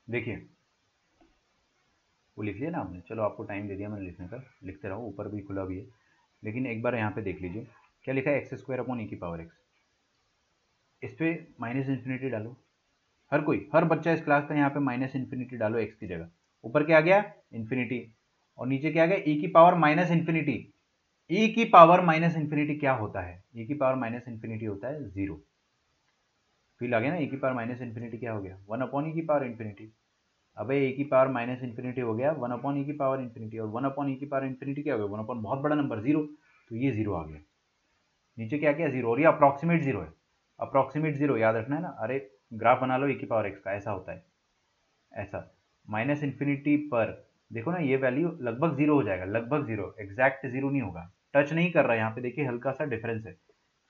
Speaker 1: देखिए, वो लिख लिया ना आपने, चलो आपको टाइम दे दिया मैंने लिखने का, लिखते रहो, ऊपर भी खुला भी है। लेकिन एक बार यहाँ पे देख लीजिए क्या लिखा है, एक्स स्क्वायर अपॉन ई की पावर एक्स। इस पर माइनस इन्फिनिटी डालो, हर बच्चा इस क्लास का यहाँ पे माइनस इन्फिनिटी डालो एक्स की जगह। ऊपर क्या आ गया इन्फिनिटी, और नीचे क्या आ गया ई की पावर माइनस इन्फिनिटी। ई की पावर माइनस इन्फिनिटी क्या होता है, ई की पावर माइनस इन्फिनिटी होता है 0। फील आ गया ना, ई की पावर माइनस इन्फिनिटी क्या हो गया, 1 अपॉन ई की पावर इन्फिनिटी। अबे ए की पावर माइनस इन्फिनिटी हो गया 1 अपॉन ई की पावर इन्फिनिटी, और 1 अपॉन ई की पावर इन्फिनिटी क्या हो गया, 1 अपॉन बहुत बड़ा नंबर 0, तो ये 0 आ गया। नीचे क्या क्या 0, और ये अप्रॉक्सीमेट 0 है, अप्रॉक्सीमेट 0 याद रखना है ना। अरे ग्राफ बना लो ई की पावर एक्स का, ऐसा होता है, ऐसा माइनस इन्फिनिटी पर देखो ना, ये वैल्यू लगभग 0 हो जाएगा, लगभग 0, एग्जैक्ट 0 नहीं होगा, टच नहीं कर रहा है, यहाँ पे देखिए हल्का सा डिफरेंस है,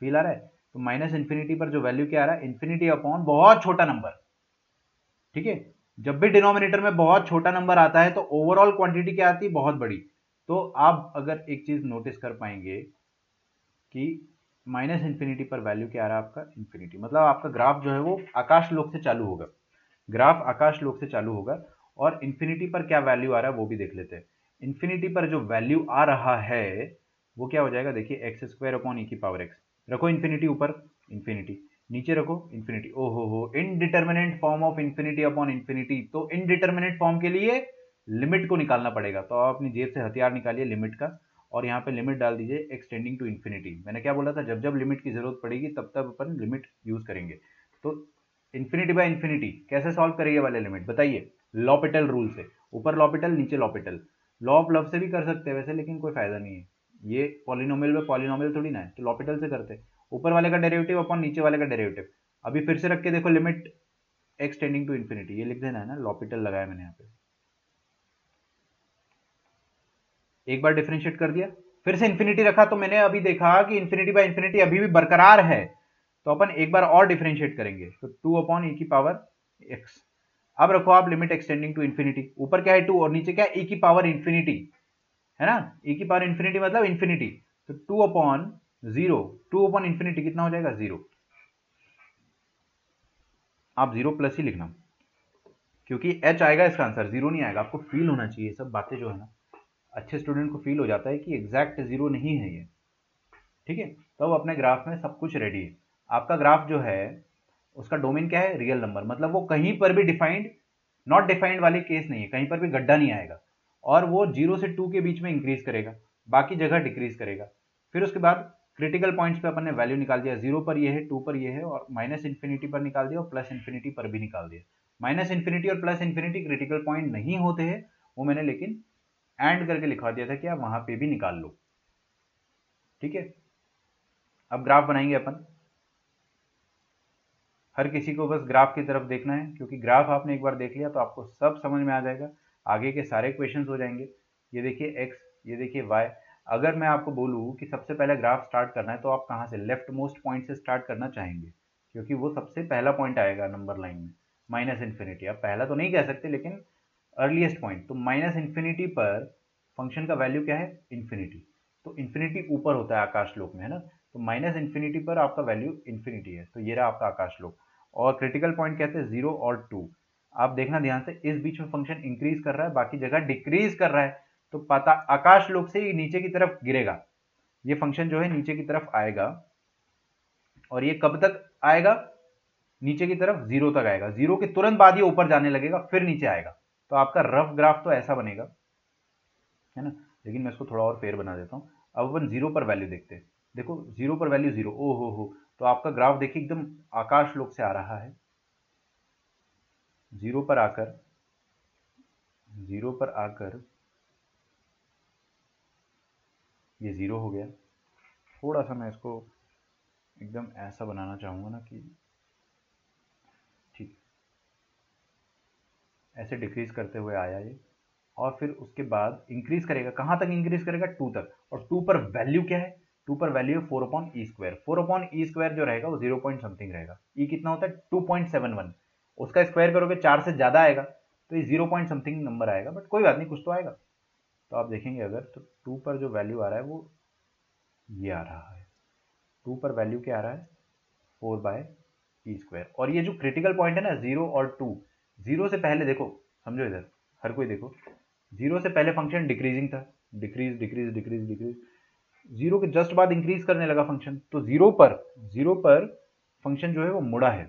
Speaker 1: फील आ रहा है। तो माइनस इन्फिनिटी पर जो वैल्यू क्या आ रहा है, इन्फिनिटी अपॉन बहुत छोटा नंबर, ठीक है। जब भी डिनोमिनेटर में बहुत छोटा नंबर आता है तो ओवरऑल क्वांटिटी क्या आती है, बहुत बड़ी। तो आप अगर एक चीज नोटिस कर पाएंगे कि माइनस इन्फिनिटी पर वैल्यू क्या आ रहा है आपका, इन्फिनिटी, मतलब आपका ग्राफ जो है वो आकाश लोक से चालू होगा, ग्राफ आकाश लोक से चालू होगा। और इन्फिनिटी पर क्या वैल्यू आ रहा है वो भी देख लेते हैं। इन्फिनिटी पर जो वैल्यू आ रहा है वो क्या हो जाएगा, देखिए एक्स स्क्वायर अपॉन ई की पावर एक्स, रखो इन्फिनिटी ऊपर, इन्फिनिटी नीचे रखो, इन्फिनिटी। ओहो हो, indeterminate form of infinity upon infinity. तो इनडिटर्मिनेट फॉर्म के लिए लिमिट को निकालना पड़ेगा, तो आप अपनी जेब से हथियार निकालिए लिमिट का, और यहाँ पे लिमिट डाल दीजिए एक्सटेंडिंग टू इन्फिनिटी। मैंने क्या बोला था, जब जब लिमिट की जरूरत पड़ेगी तब तब अपन लिमिट यूज करेंगे। तो इन्फिनिटी बाय इन्फिनिटी कैसे सॉल्व करेंगे वाले लिमिट बताइए, लॉपिटल रूल से, ऊपर लॉपिटल नीचे लॉपिटल, लॉ ऑफ लव से भी कर सकते हैं वैसे, लेकिन कोई फायदा नहीं है, ये पॉलिनोमियल में पॉलिनोमियल थोड़ी ना है, तो लॉपिटल से करते हैं। ऊपर वाले का डेरिवेटिव अपॉन नीचे वाले का डेरिवेटिव। अभी फिर से रख के देखो, limit x tending to infinity, ये लिख देना है ना, लॉपिटल लगाया मैंने यहाँ पे, एक बार डिफरेंशिएट कर दिया, फिर से इन्फिनिटी रखा, तो मैंने अभी देखा कि इन्फिनिटी बाय इन्फिनिटी अभी भी बरकरार है, तो अपन एक बार और डिफरेंशिएट करेंगे, तो 2 अपॉन ई की पावर एक्स। अब रखो आप लिमिट एक्सटेंडिंग टू इन्फिनिटी, ऊपर क्या है 2 और नीचे क्या है ई की पावर इन्फिनिटी, है ना, ई की पावर इन्फिनिटी मतलब इन्फिनिटी। तो 2 अपॉन 0, 2 अपॉन इन्फिनिटी कितना हो जाएगा, 0। आप 0 प्लस ही लिखना, क्योंकि एच आएगा इसका आंसर, 0 नहीं आएगा। आपको फील होना चाहिए सब बातें जो है ना, अच्छे स्टूडेंट को फील हो जाता है कि एग्जैक्ट 0 नहीं है ये, ठीक है। तो अब अपने ग्राफ में सब कुछ रेडी है। आपका ग्राफ जो है उसका डोमेन क्या है, रियल नंबर, मतलब वो कहीं पर भी डिफाइंड, नॉट डिफाइंड वाले केस नहीं है, कहीं पर भी गड्ढा नहीं आएगा, और वो 0 से 2 के बीच में इंक्रीज करेगा, बाकी जगह डिक्रीज करेगा। फिर उसके बाद क्रिटिकल पॉइंट्स पे अपन ने वैल्यू निकाल दिया, 0 पर ये है, 2 पर ये है, और माइनस इन्फिनिटी पर निकाल दिया, और प्लस इन्फिनिटी पर भी निकाल दिया। माइनस इन्फिनिटी और प्लस इन्फिनिटी क्रिटिकल पॉइंट नहीं होते हैं, वो मैंने लेकिन एंड करके लिखवा दिया था कि आप वहां पे भी निकाल लो, ठीक है। अब ग्राफ बनाएंगे अपन, हर किसी को बस ग्राफ की तरफ देखना है, क्योंकि ग्राफ आपने एक बार देख लिया तो आपको सब समझ में आ जाएगा, आगे के सारे क्वेश्चंस हो जाएंगे। ये देखिए x, ये देखिए y। अगर मैं आपको बोलूँ कि सबसे पहले ग्राफ स्टार्ट करना है, तो आप कहाँ से, लेफ्ट मोस्ट पॉइंट से स्टार्ट करना चाहेंगे, क्योंकि वो सबसे पहला पॉइंट आएगा नंबर लाइन में, माइनस इन्फिनिटी। अब पहला तो नहीं कह सकते, लेकिन अर्लीस्ट पॉइंट। तो माइनस इन्फिनिटी पर फंक्शन का वैल्यू क्या है, इन्फिनिटी। तो इन्फिनिटी ऊपर होता है आकाश लोक में, है ना, तो माइनस इन्फिनिटी पर आपका वैल्यू इन्फिनिटी है, तो ये रहा आपका आकाश लोक। और क्रिटिकल पॉइंट कहते हैं 0 और 2। आप देखना ध्यान से, इस बीच में फंक्शन इंक्रीज कर रहा है, बाकी जगह डिक्रीज कर रहा है, तो पता आकाश लोक से ही नीचे की तरफ गिरेगा, ये फंक्शन जो है नीचे की तरफ आएगा। और ये कब तक आएगा, नीचे की तरफ 0 तक आएगा, 0 के तुरंत बाद ये ऊपर जाने लगेगा, फिर नीचे आएगा। तो आपका रफ ग्राफ तो ऐसा बनेगा, है ना, लेकिन मैं इसको थोड़ा और फेयर बना देता हूँ। अब अपन 0 पर वैल्यू देखते हैं, देखो 0 पर वैल्यू 0, ओ हो, तो आपका ग्राफ देखिए एकदम आकाश लोक से आ रहा है। 0 पर आकर, 0 पर आकर ये 0 हो गया। थोड़ा सा मैं इसको एकदम ऐसा बनाना चाहूँगा ना कि ठीक, ऐसे डिक्रीज करते हुए आया ये, और फिर उसके बाद इंक्रीज करेगा, कहाँ तक इंक्रीज करेगा, 2 तक। और 2 पर वैल्यू क्या है, 2 पर वैल्यू है 4 upon E square. 4 upon E square जो रहेगा वो 0 पॉइंट समथिंग रहेगा, ई कितना होता है 2.71, उसका स्क्वायर करोगे 4 से ज़्यादा आएगा, तो ये 0 पॉइंट समथिंग नंबर आएगा, बट कोई बात नहीं, कुछ तो आएगा। तो आप देखेंगे अगर, तो 2 पर जो वैल्यू आ रहा है वो ये आ रहा है, 2 पर वैल्यू क्या आ रहा है, 4 बाय ई स्क्वायर। और ये जो क्रिटिकल पॉइंट है ना 0 और 2, 0 से पहले देखो, समझो इधर, हर कोई देखो, 0 से पहले फंक्शन डिक्रीजिंग था, डिक्रीज डिक्रीज डिक्रीज डिक्रीज, 0 के जस्ट बाद इंक्रीज करने लगा फंक्शन, तो 0 पर फंक्शन जो है वो मुड़ा है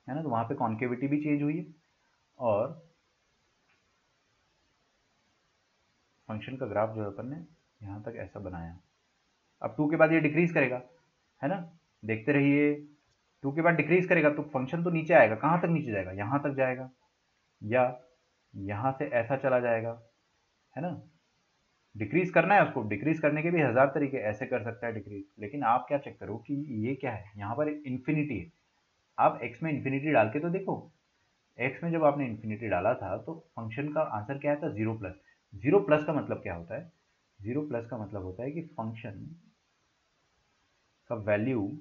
Speaker 1: ना, तो वहां पे कॉन्केविटी भी चेंज हुई है, और फंक्शन का ग्राफ जो है अपन ने यहाँ तक ऐसा बनाया। अब 2 के बाद ये डिक्रीज करेगा, है ना, देखते रहिए, 2 के बाद डिक्रीज करेगा तो फंक्शन तो नीचे आएगा, कहाँ तक नीचे जाएगा, यहाँ तक जाएगा, या यहाँ से ऐसा चला जाएगा, है ना। डिक्रीज करना है उसको, डिक्रीज करने के भी 1000 तरीके, ऐसे कर सकता है डिक्रीज, लेकिन आप क्या चेक करो कि ये क्या है, यहाँ पर इन्फिनिटी है। आप x में इन्फिनिटी डाल के तो देखो, x में जब आपने इन्फिनिटी डाला था तो फंक्शन का आंसर क्या आता है, 0 प्लस। 0 प्लस का मतलब क्या होता है, 0 प्लस का मतलब होता है कि फंक्शन का वैल्यू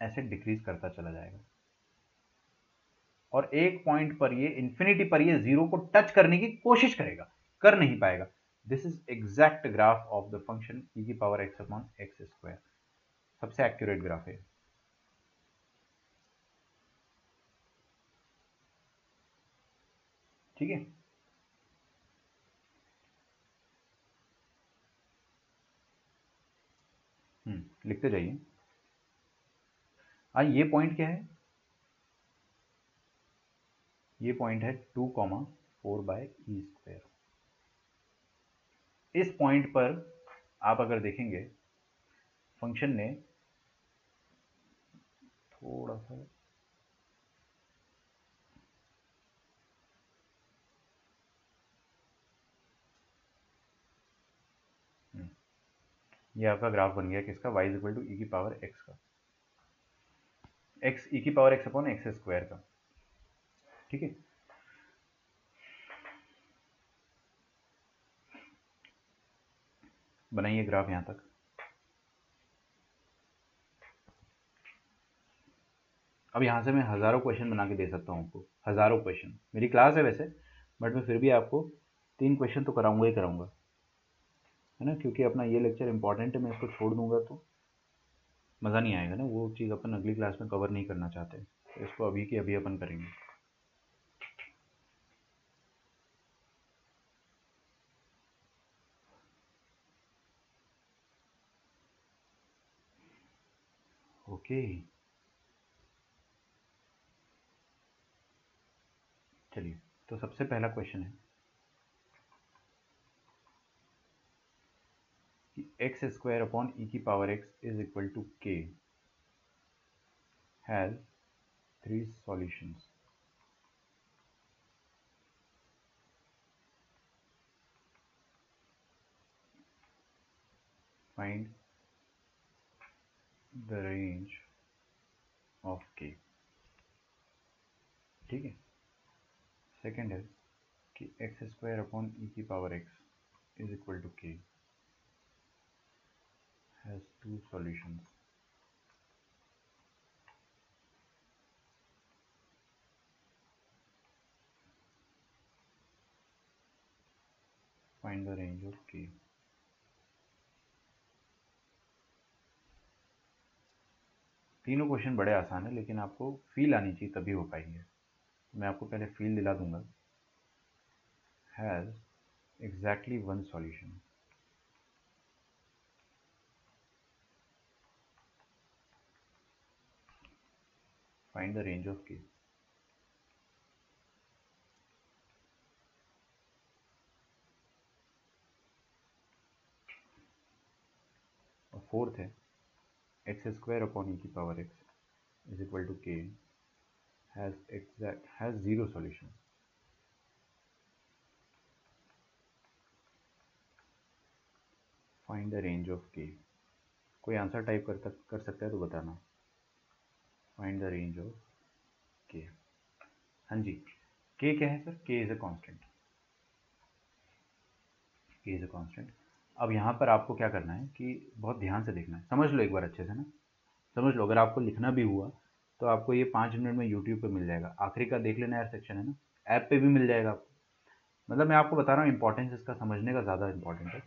Speaker 1: ऐसे डिक्रीज करता चला जाएगा और एक पॉइंट पर ये इंफिनिटी पर ये 0 को टच करने की कोशिश करेगा, कर नहीं पाएगा। This is exact graph of the function e की power x upon x square. सबसे एक्यूरेट ग्राफ है। ठीक है, लिखते जाइए। ये पॉइंट क्या है? ये पॉइंट है 2,4/e²। इस पॉइंट पर आप अगर देखेंगे फंक्शन ने थोड़ा सा ये आपका ग्राफ बन गया किसका? y इक्वल टू ई की पावर x का, x e की power x upon x square का। ठीक है, बनाइए ग्राफ यहां तक। अब यहाँ से मैं हज़ारों क्वेश्चन बना के दे सकता हूँ आपको, हज़ारों क्वेश्चन। मेरी क्लास है वैसे, बट मैं फिर भी आपको 3 क्वेश्चन तो कराऊंगा ही कराऊंगा, है ना, क्योंकि अपना ये लेक्चर इंपॉर्टेंट है। मैं इसको छोड़ दूंगा तो मज़ा नहीं आएगा ना, वो चीज़ अपन अगली क्लास में कवर नहीं करना चाहते, तो इसको अभी की अभी अपन करेंगे। ओके, चलिए, तो सबसे पहला क्वेश्चन है कि एक्स स्क्वायर अपॉन ई की power x is equal to k has 3 solutions. Find the range of k. ठीक है, सेकेंड है कि एक्स स्क्वायर अपॉन ई की power x is equal to k has 2 solutions. Find the range of k. तीनों question बड़े आसान है, लेकिन आपको फील आनी चाहिए तभी हो पाएंगे। मैं आपको पहले फील दिला दूंगा। Has exactly 1 solution. Find the range of k. और फोर्थ है एक्स स्क्वायर अपॉन ई की power x is equal to k has 0 solution. Find the range of k. कोई आंसर टाइप कर सकता है तो बताना। फाइंड द रेंज ऑफ के। हाँ जी, के क्या है सर? के इज अ कांस्टेंट। के इज अ कांस्टेंट। अब यहाँ पर आपको क्या करना है कि बहुत ध्यान से देखना है, समझ लो एक बार अच्छे से ना, समझ लो। अगर आपको लिखना भी हुआ तो आपको ये 5 मिनट में यूट्यूब पे मिल जाएगा, आखिरी का देख लेना यार सेक्शन, है ना, ऐप पे भी मिल जाएगा आपको। मतलब मैं आपको बता रहा हूँ, इंपॉर्टेंस इसका समझने का ज़्यादा इंपॉर्टेंट है।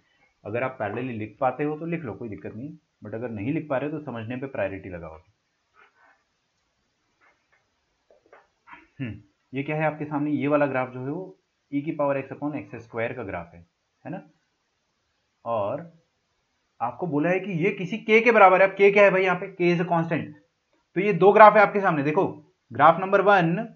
Speaker 1: अगर आप पैरेलली लिख पाते हो तो लिख लो, कोई दिक्कत नहीं, बट अगर नहीं लिख पा रहे हो तो समझने पे प्रायोरिटी लगाओ। ये क्या है आपके सामने? ये वाला ग्राफ जो है वो ई की power x upon x square का ग्राफ है ना, और आपको बोला है कि ये किसी के बराबर है। अब के क्या है भाई? यहाँ पे के इज अ कांस्टेंट। तो ये दो ग्राफ है आपके सामने, देखो। Graph number 1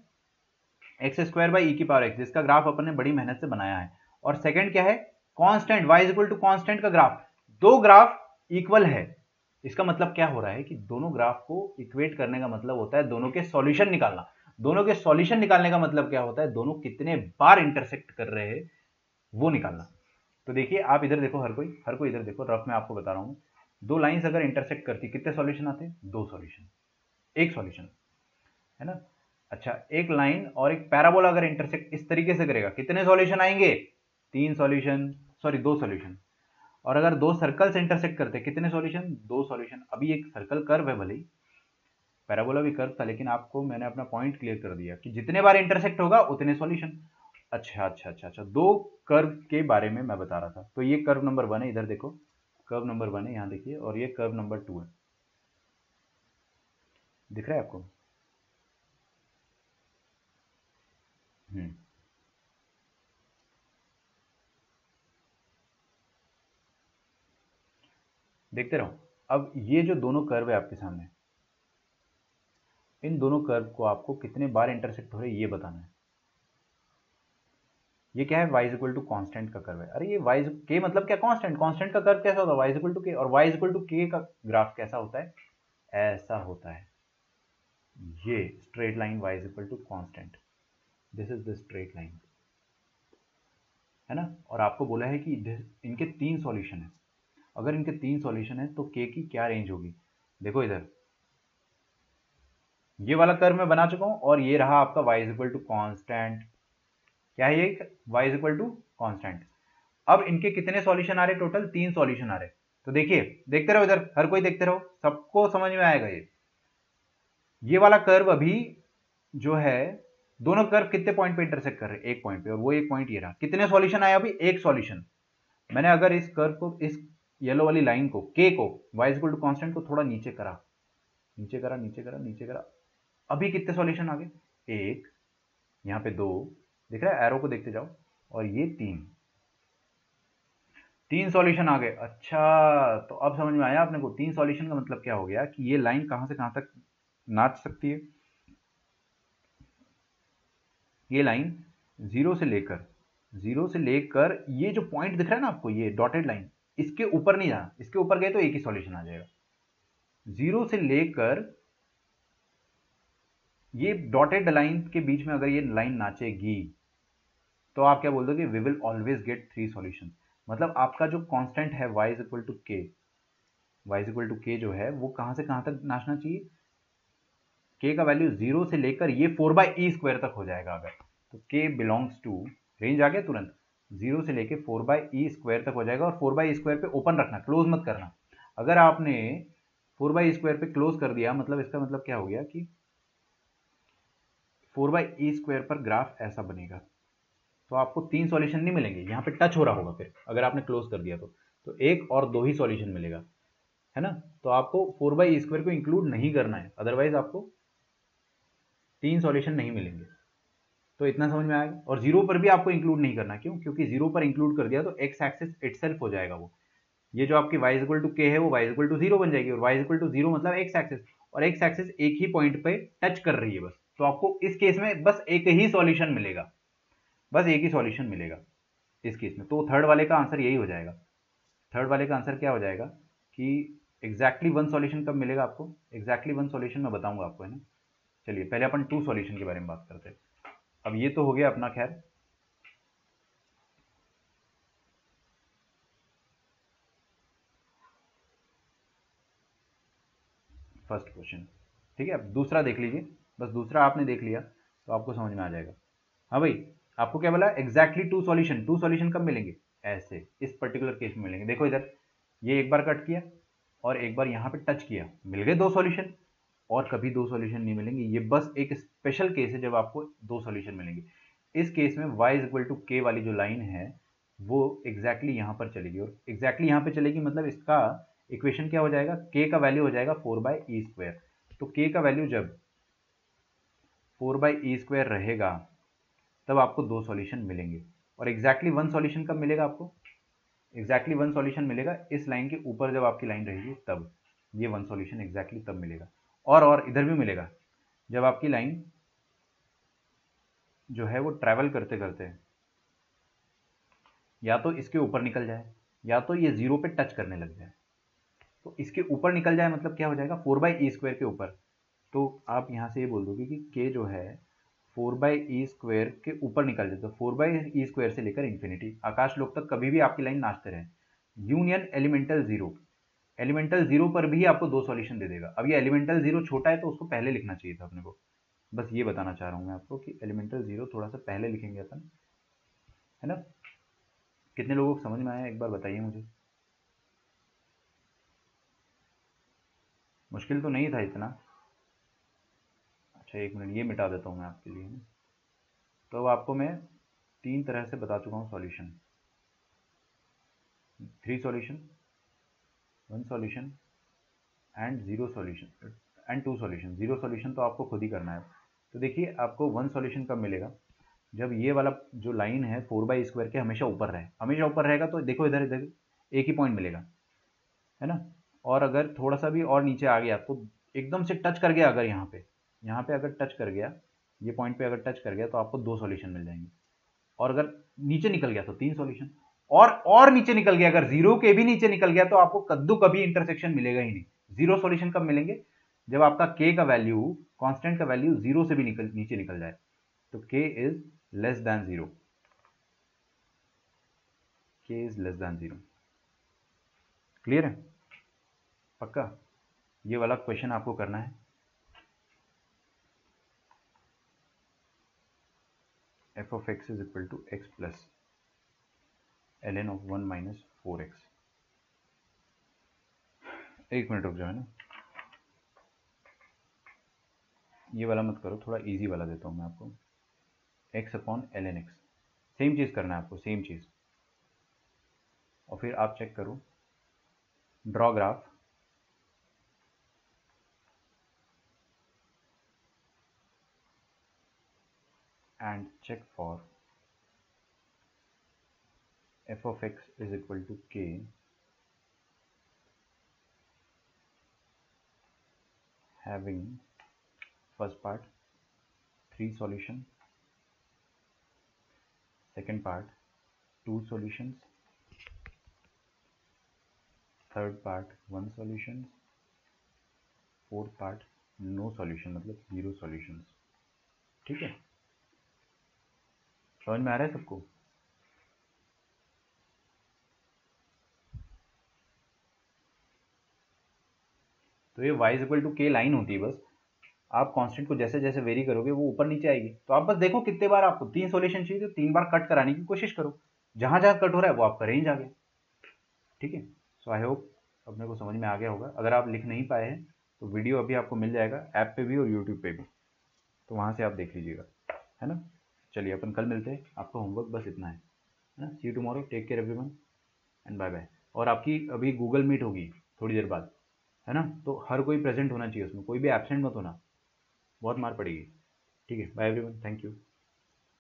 Speaker 1: x square by e की पावर एक्स, जिसका ग्राफ अपन ने बड़ी मेहनत से बनाया है, और सेकंड क्या है? Constant y is equal to constant का ग्राफ। दो ग्राफ इक्वल है, इसका मतलब क्या हो रहा है कि दोनों ग्राफ को इक्वेट करने का मतलब होता है दोनों के सॉल्यूशन निकालना। दोनों के सॉल्यूशन निकालने का मतलब क्या होता है? दोनों कितने बार इंटरसेक्ट कर रहे हैं वो निकालना। तो देखिए, आप इधर देखो, हर कोई इधर देखो, रफ में आपको बता रहा हूं। दो लाइंस अगर इंटरसेक्ट करती, कितने सॉल्यूशन आते हैं? 2 सॉल्यूशन, एक सॉल्यूशन, है ना। अच्छा, एक लाइन और एक पैराबोला अगर इंटरसेक्ट इस तरीके से करेगा, कितने सॉल्यूशन आएंगे? 3 सॉल्यूशन, सॉरी 2 सॉल्यूशन। और अगर 2 सर्कल से इंटरसेक्ट करते कितने सॉल्यूशन? 2 सॉल्यूशन। अभी एक सर्कल कर्व है, भले ही पैराबोला भी कर्व था, लेकिन आपको मैंने अपना पॉइंट क्लियर कर दिया कि जितने बार इंटरसेक्ट होगा उतने सॉल्यूशन। अच्छा अच्छा अच्छा अच्छा, 2 कर्व के बारे में मैं बता रहा था। तो ये कर्व नंबर 1 है, इधर देखो, कर्व नंबर 1 है, यहाँ देखिए, और ये कर्व नंबर 2 है। दिख रहा है आपको? देखते रहो। अब ये जो दोनों कर्व है आपके सामने, इन दोनों कर्व को आपको कितने बार इंटरसेक्ट हो रहे हैं ये बताना है। ये क्या है? y इक्वल टू कॉन्स्टेंट का कर्व है। अरे ये y के मतलब क्या? कांस्टेंट। कांस्टेंट का कर्व कैसा होता है? y इक्वल टू के। और y इक्वल टू के का ग्राफ कैसा होता है? ऐसा होता है, ये straight line y equal to constant, this is the straight line, है ना। और आपको बोला है कि इनके 3 सॉल्यूशन है। अगर इनके 3 सॉल्यूशन है तो के की क्या रेंज होगी? देखो इधर, ये वाला कर्व मैं बना चुका हूं, और ये रहा आपका y इक्वल टू कांस्टेंट। क्या है ये? y equal to constant. अब इनके कितने सॉल्यूशन आ रहे? टोटल 3 सॉल्यूशन आ रहे। तो देखिए, देखते रहो इधर, हर कोई देखते रहो, सबको समझ में आएगा। ये वाला कर्व अभी जो है, दोनों कर्व कितने पॉइंट पे इंटरसेक्ट कर रहे हैं? एक पॉइंट पे, और वो एक पॉइंट ये रहा। कितने सॉल्यूशन आए अभी? एक सॉल्यूशन। मैंने अगर इस कर्व को, इस येलो वाली लाइन को, के को, y इक्वल टू कांस्टेंट को थोड़ा नीचे करा, नीचे करा, नीचे करा, नीचे करा, अभी कितने सॉल्यूशन आ गए? एक, यहाँ पे 2, दिख रहा है? एरो को देखते जाओ। और ये 3 सॉल्यूशन आ गए। अच्छा, तो अब समझ में आया आपने को? 3 सॉल्यूशन का मतलब क्या हो गया कि ये लाइन कहां से कहां तक नाच सकती है? ये लाइन जीरो से लेकर ये जो पॉइंट दिख रहा है ना आपको, ये डॉटेड लाइन, इसके ऊपर नहीं जाना। इसके ऊपर गए तो एक ही सॉल्यूशन आ जाएगा। जीरो से लेकर ये डॉटेड लाइन के बीच में अगर ये लाइन नाचेगी तो आप क्या बोल दोगे? We will always get 3 solution. मतलब आपका जो कांस्टेंट है y equal to k, y equal to k जो है वो कहां से कहां तक नाचना चाहिए? k का वैल्यू 0 से लेकर ये 4/e² तक हो जाएगा अगर, तो k बिलोंग्स टू, रेंज आ गया तुरंत, 0 से लेकर 4/e² तक हो जाएगा। और 4/e² पे ओपन रखना, क्लोज मत करना। अगर आपने 4/e² पे क्लोज कर दिया, मतलब इसका मतलब क्या हो गया कि 4/e² पर ग्राफ ऐसा बनेगा। तो आपको 3 सॉल्यूशन नहीं मिलेंगे, यहाँ पे टच हो रहा होगा फिर, अगर आपने क्लोज कर दिया तो एक और 2 ही सॉल्यूशन मिलेगा, है ना। तो आपको 4/e² को इंक्लूड नहीं करना है, अदरवाइज आपको 3 सॉल्यूशन नहीं मिलेंगे। तो इतना समझ में आएगा। और जीरो पर भी आपको इंक्लूड नहीं करना। क्यों? क्योंकि जीरो पर इंक्लूड कर दिया तो एक्स एक्सिस इटसेल्फ हो जाएगा वो, ये जो आपकी y इक्वल टू के है वो y इक्वल टू 0 बन जाएगी। और y इक्वल टू 0 मतलब एक्स एक्सिस, और एक्स एक्सिस एक ही पॉइंट पे टच कर रही है बस। तो आपको इस केस में बस एक ही सॉल्यूशन मिलेगा, बस एक ही सॉल्यूशन मिलेगा इस केस में। तो थर्ड वाले का आंसर यही हो जाएगा। थर्ड वाले का आंसर क्या हो जाएगा कि एग्जैक्टली 1 सॉल्यूशन कब मिलेगा आपको? एग्जैक्टली 1 सॉल्यूशन मैं बताऊंगा आपको, है ना। चलिए पहले अपन 2 सॉल्यूशन के बारे में बात करते हैं। अब ये तो हो गया अपना, खैर फर्स्ट क्वेश्चन, ठीक है। अब दूसरा देख लीजिए, बस दूसरा आपने देख लिया तो आपको समझ में आ जाएगा। हाँ भाई, आपको क्या बोला? Exactly 2 solution. 2 सॉल्यूशन कब मिलेंगे? ऐसे, इस पर्टिकुलर केस में मिलेंगे। देखो इधर, ये एक बार कट किया और एक बार यहाँ पे टच किया, मिल गए 2 सॉल्यूशन। और कभी 2 सॉल्यूशन नहीं मिलेंगे, ये बस एक स्पेशल केस है जब आपको 2 सॉल्यूशन मिलेंगे। इस केस में y इक्वल टू के वाली जो लाइन है वो एग्जैक्टली यहाँ पर चलेगी, और एग्जैक्टली यहाँ पे चलेगी मतलब इसका इक्वेशन क्या हो जाएगा? k का वैल्यू हो जाएगा 4/e²। तो k का वैल्यू जब 4/e² रहेगा तब आपको 2 सॉल्यूशन मिलेंगे। और एग्जैक्टली 1 सॉल्यूशन कब मिलेगा आपको? एग्जैक्टली 1 सॉल्यूशन मिलेगा इस लाइन के ऊपर जब आपकी लाइन रहेगी तब, ये 1 सॉल्यूशन एग्जैक्टली तब मिलेगा। और इधर भी मिलेगा जब आपकी लाइन जो है वो ट्रैवल करते करते या तो इसके ऊपर निकल जाए या तो ये 0 पे टच करने लग जाए। तो इसके ऊपर निकल जाए मतलब क्या हो जाएगा? 4/e² के ऊपर। तो आप यहाँ से ये बोल दोगे कि k जो है 4/e² के ऊपर निकल जाए, तो 4/e² से लेकर इन्फिनिटी, आकाश लोक तक कभी भी आपकी लाइन नाचते रहे। Union elemental zero, elemental zero पर भी आपको 2 सॉल्यूशन दे देगा। अब ये एलिमेंटल जीरो छोटा है तो उसको पहले लिखना चाहिए था अपने को, बस ये बताना चाह रहा हूँ मैं आपको कि एलिमेंटल जीरो थोड़ा सा पहले लिखेंगे अपन, है ना। कितने लोगों को समझ में आया एक बार बताइए मुझे। मुश्किल तो नहीं था इतना। अच्छा 1 मिनट, ये मिटा देता हूँ मैं आपके लिए। तो अब आपको मैं 3 तरह से बता चुका हूँ solution. 3 solution, 1 solution and 0 solution and 2 solution. 0 solution तो आपको खुद ही करना है। तो देखिए आपको 1 सॉल्यूशन कब मिलेगा, जब ये वाला जो लाइन है 4/2 के हमेशा ऊपर रहे। हमेशा ऊपर रहेगा तो देखो इधर इधर एक ही पॉइंट मिलेगा, है ना। और अगर थोड़ा सा भी और नीचे आ गया तो एकदम से टच कर गया, अगर यहाँ पे अगर टच कर गया, ये पॉइंट पे अगर टच कर गया तो आपको 2 सॉल्यूशन मिल जाएंगे। और अगर नीचे निकल गया तो 3 सॉल्यूशन। और नीचे निकल गया, अगर 0 के भी नीचे निकल गया तो आपको कद्दू कभी इंटरसेक्शन मिलेगा ही नहीं। 0 सॉल्यूशन कब मिलेंगे, जब आपका k का वैल्यू, कांस्टेंट का वैल्यू 0 से भी नीचे निकल जाए। तो k is less than 0, k is less than 0। Clear है, पक्का। ये वाला क्वेश्चन आपको करना है। f of x is equal to x plus ln of 1 minus 4x। 1 minute रुक जाओ, है ना। ये वाला मत करो, थोड़ा इजी वाला देता हूँ मैं आपको। x upon ln x, same चीज़ करना है आपको, सेम चीज़। और फिर आप चेक करो, draw graph, and check for f of x is equal to k having first part 3 solution, second part 2 solutions, third part 1 solution, fourth part no solution, मतलब 0 solutions। ठीक है, समझ में आ रहा है सबको। तो ये y इक्वल टू के लाइन होती है, बस आप कांस्टेंट को जैसे जैसे वेरी करोगे वो ऊपर नीचे आएगी। तो आप बस देखो कितने बार आपको 3 सॉल्यूशन चाहिए तो 3 बार कट कराने की कोशिश करो, जहां जहां कट हो रहा है वो आपका रेंज आ गया। ठीक है, सो आई होप अपने को समझ में आ गया होगा। अगर आप लिख नहीं पाए हैं तो वीडियो अभी आपको मिल जाएगा ऐप पे भी और यूट्यूब पे भी, तो वहाँ से आप देख लीजिएगा, है ना। चलिए अपन कल मिलते हैं, आपका होमवर्क बस इतना है ना। See you tomorrow, take care everyone and bye bye. और आपकी अभी गूगल मीट होगी थोड़ी देर बाद, है ना, तो हर कोई प्रेजेंट होना चाहिए उसमें, कोई भी एब्सेंट मत होना, बहुत मार पड़ेगी। ठीक है, बाय एवरीवन, थैंक यू।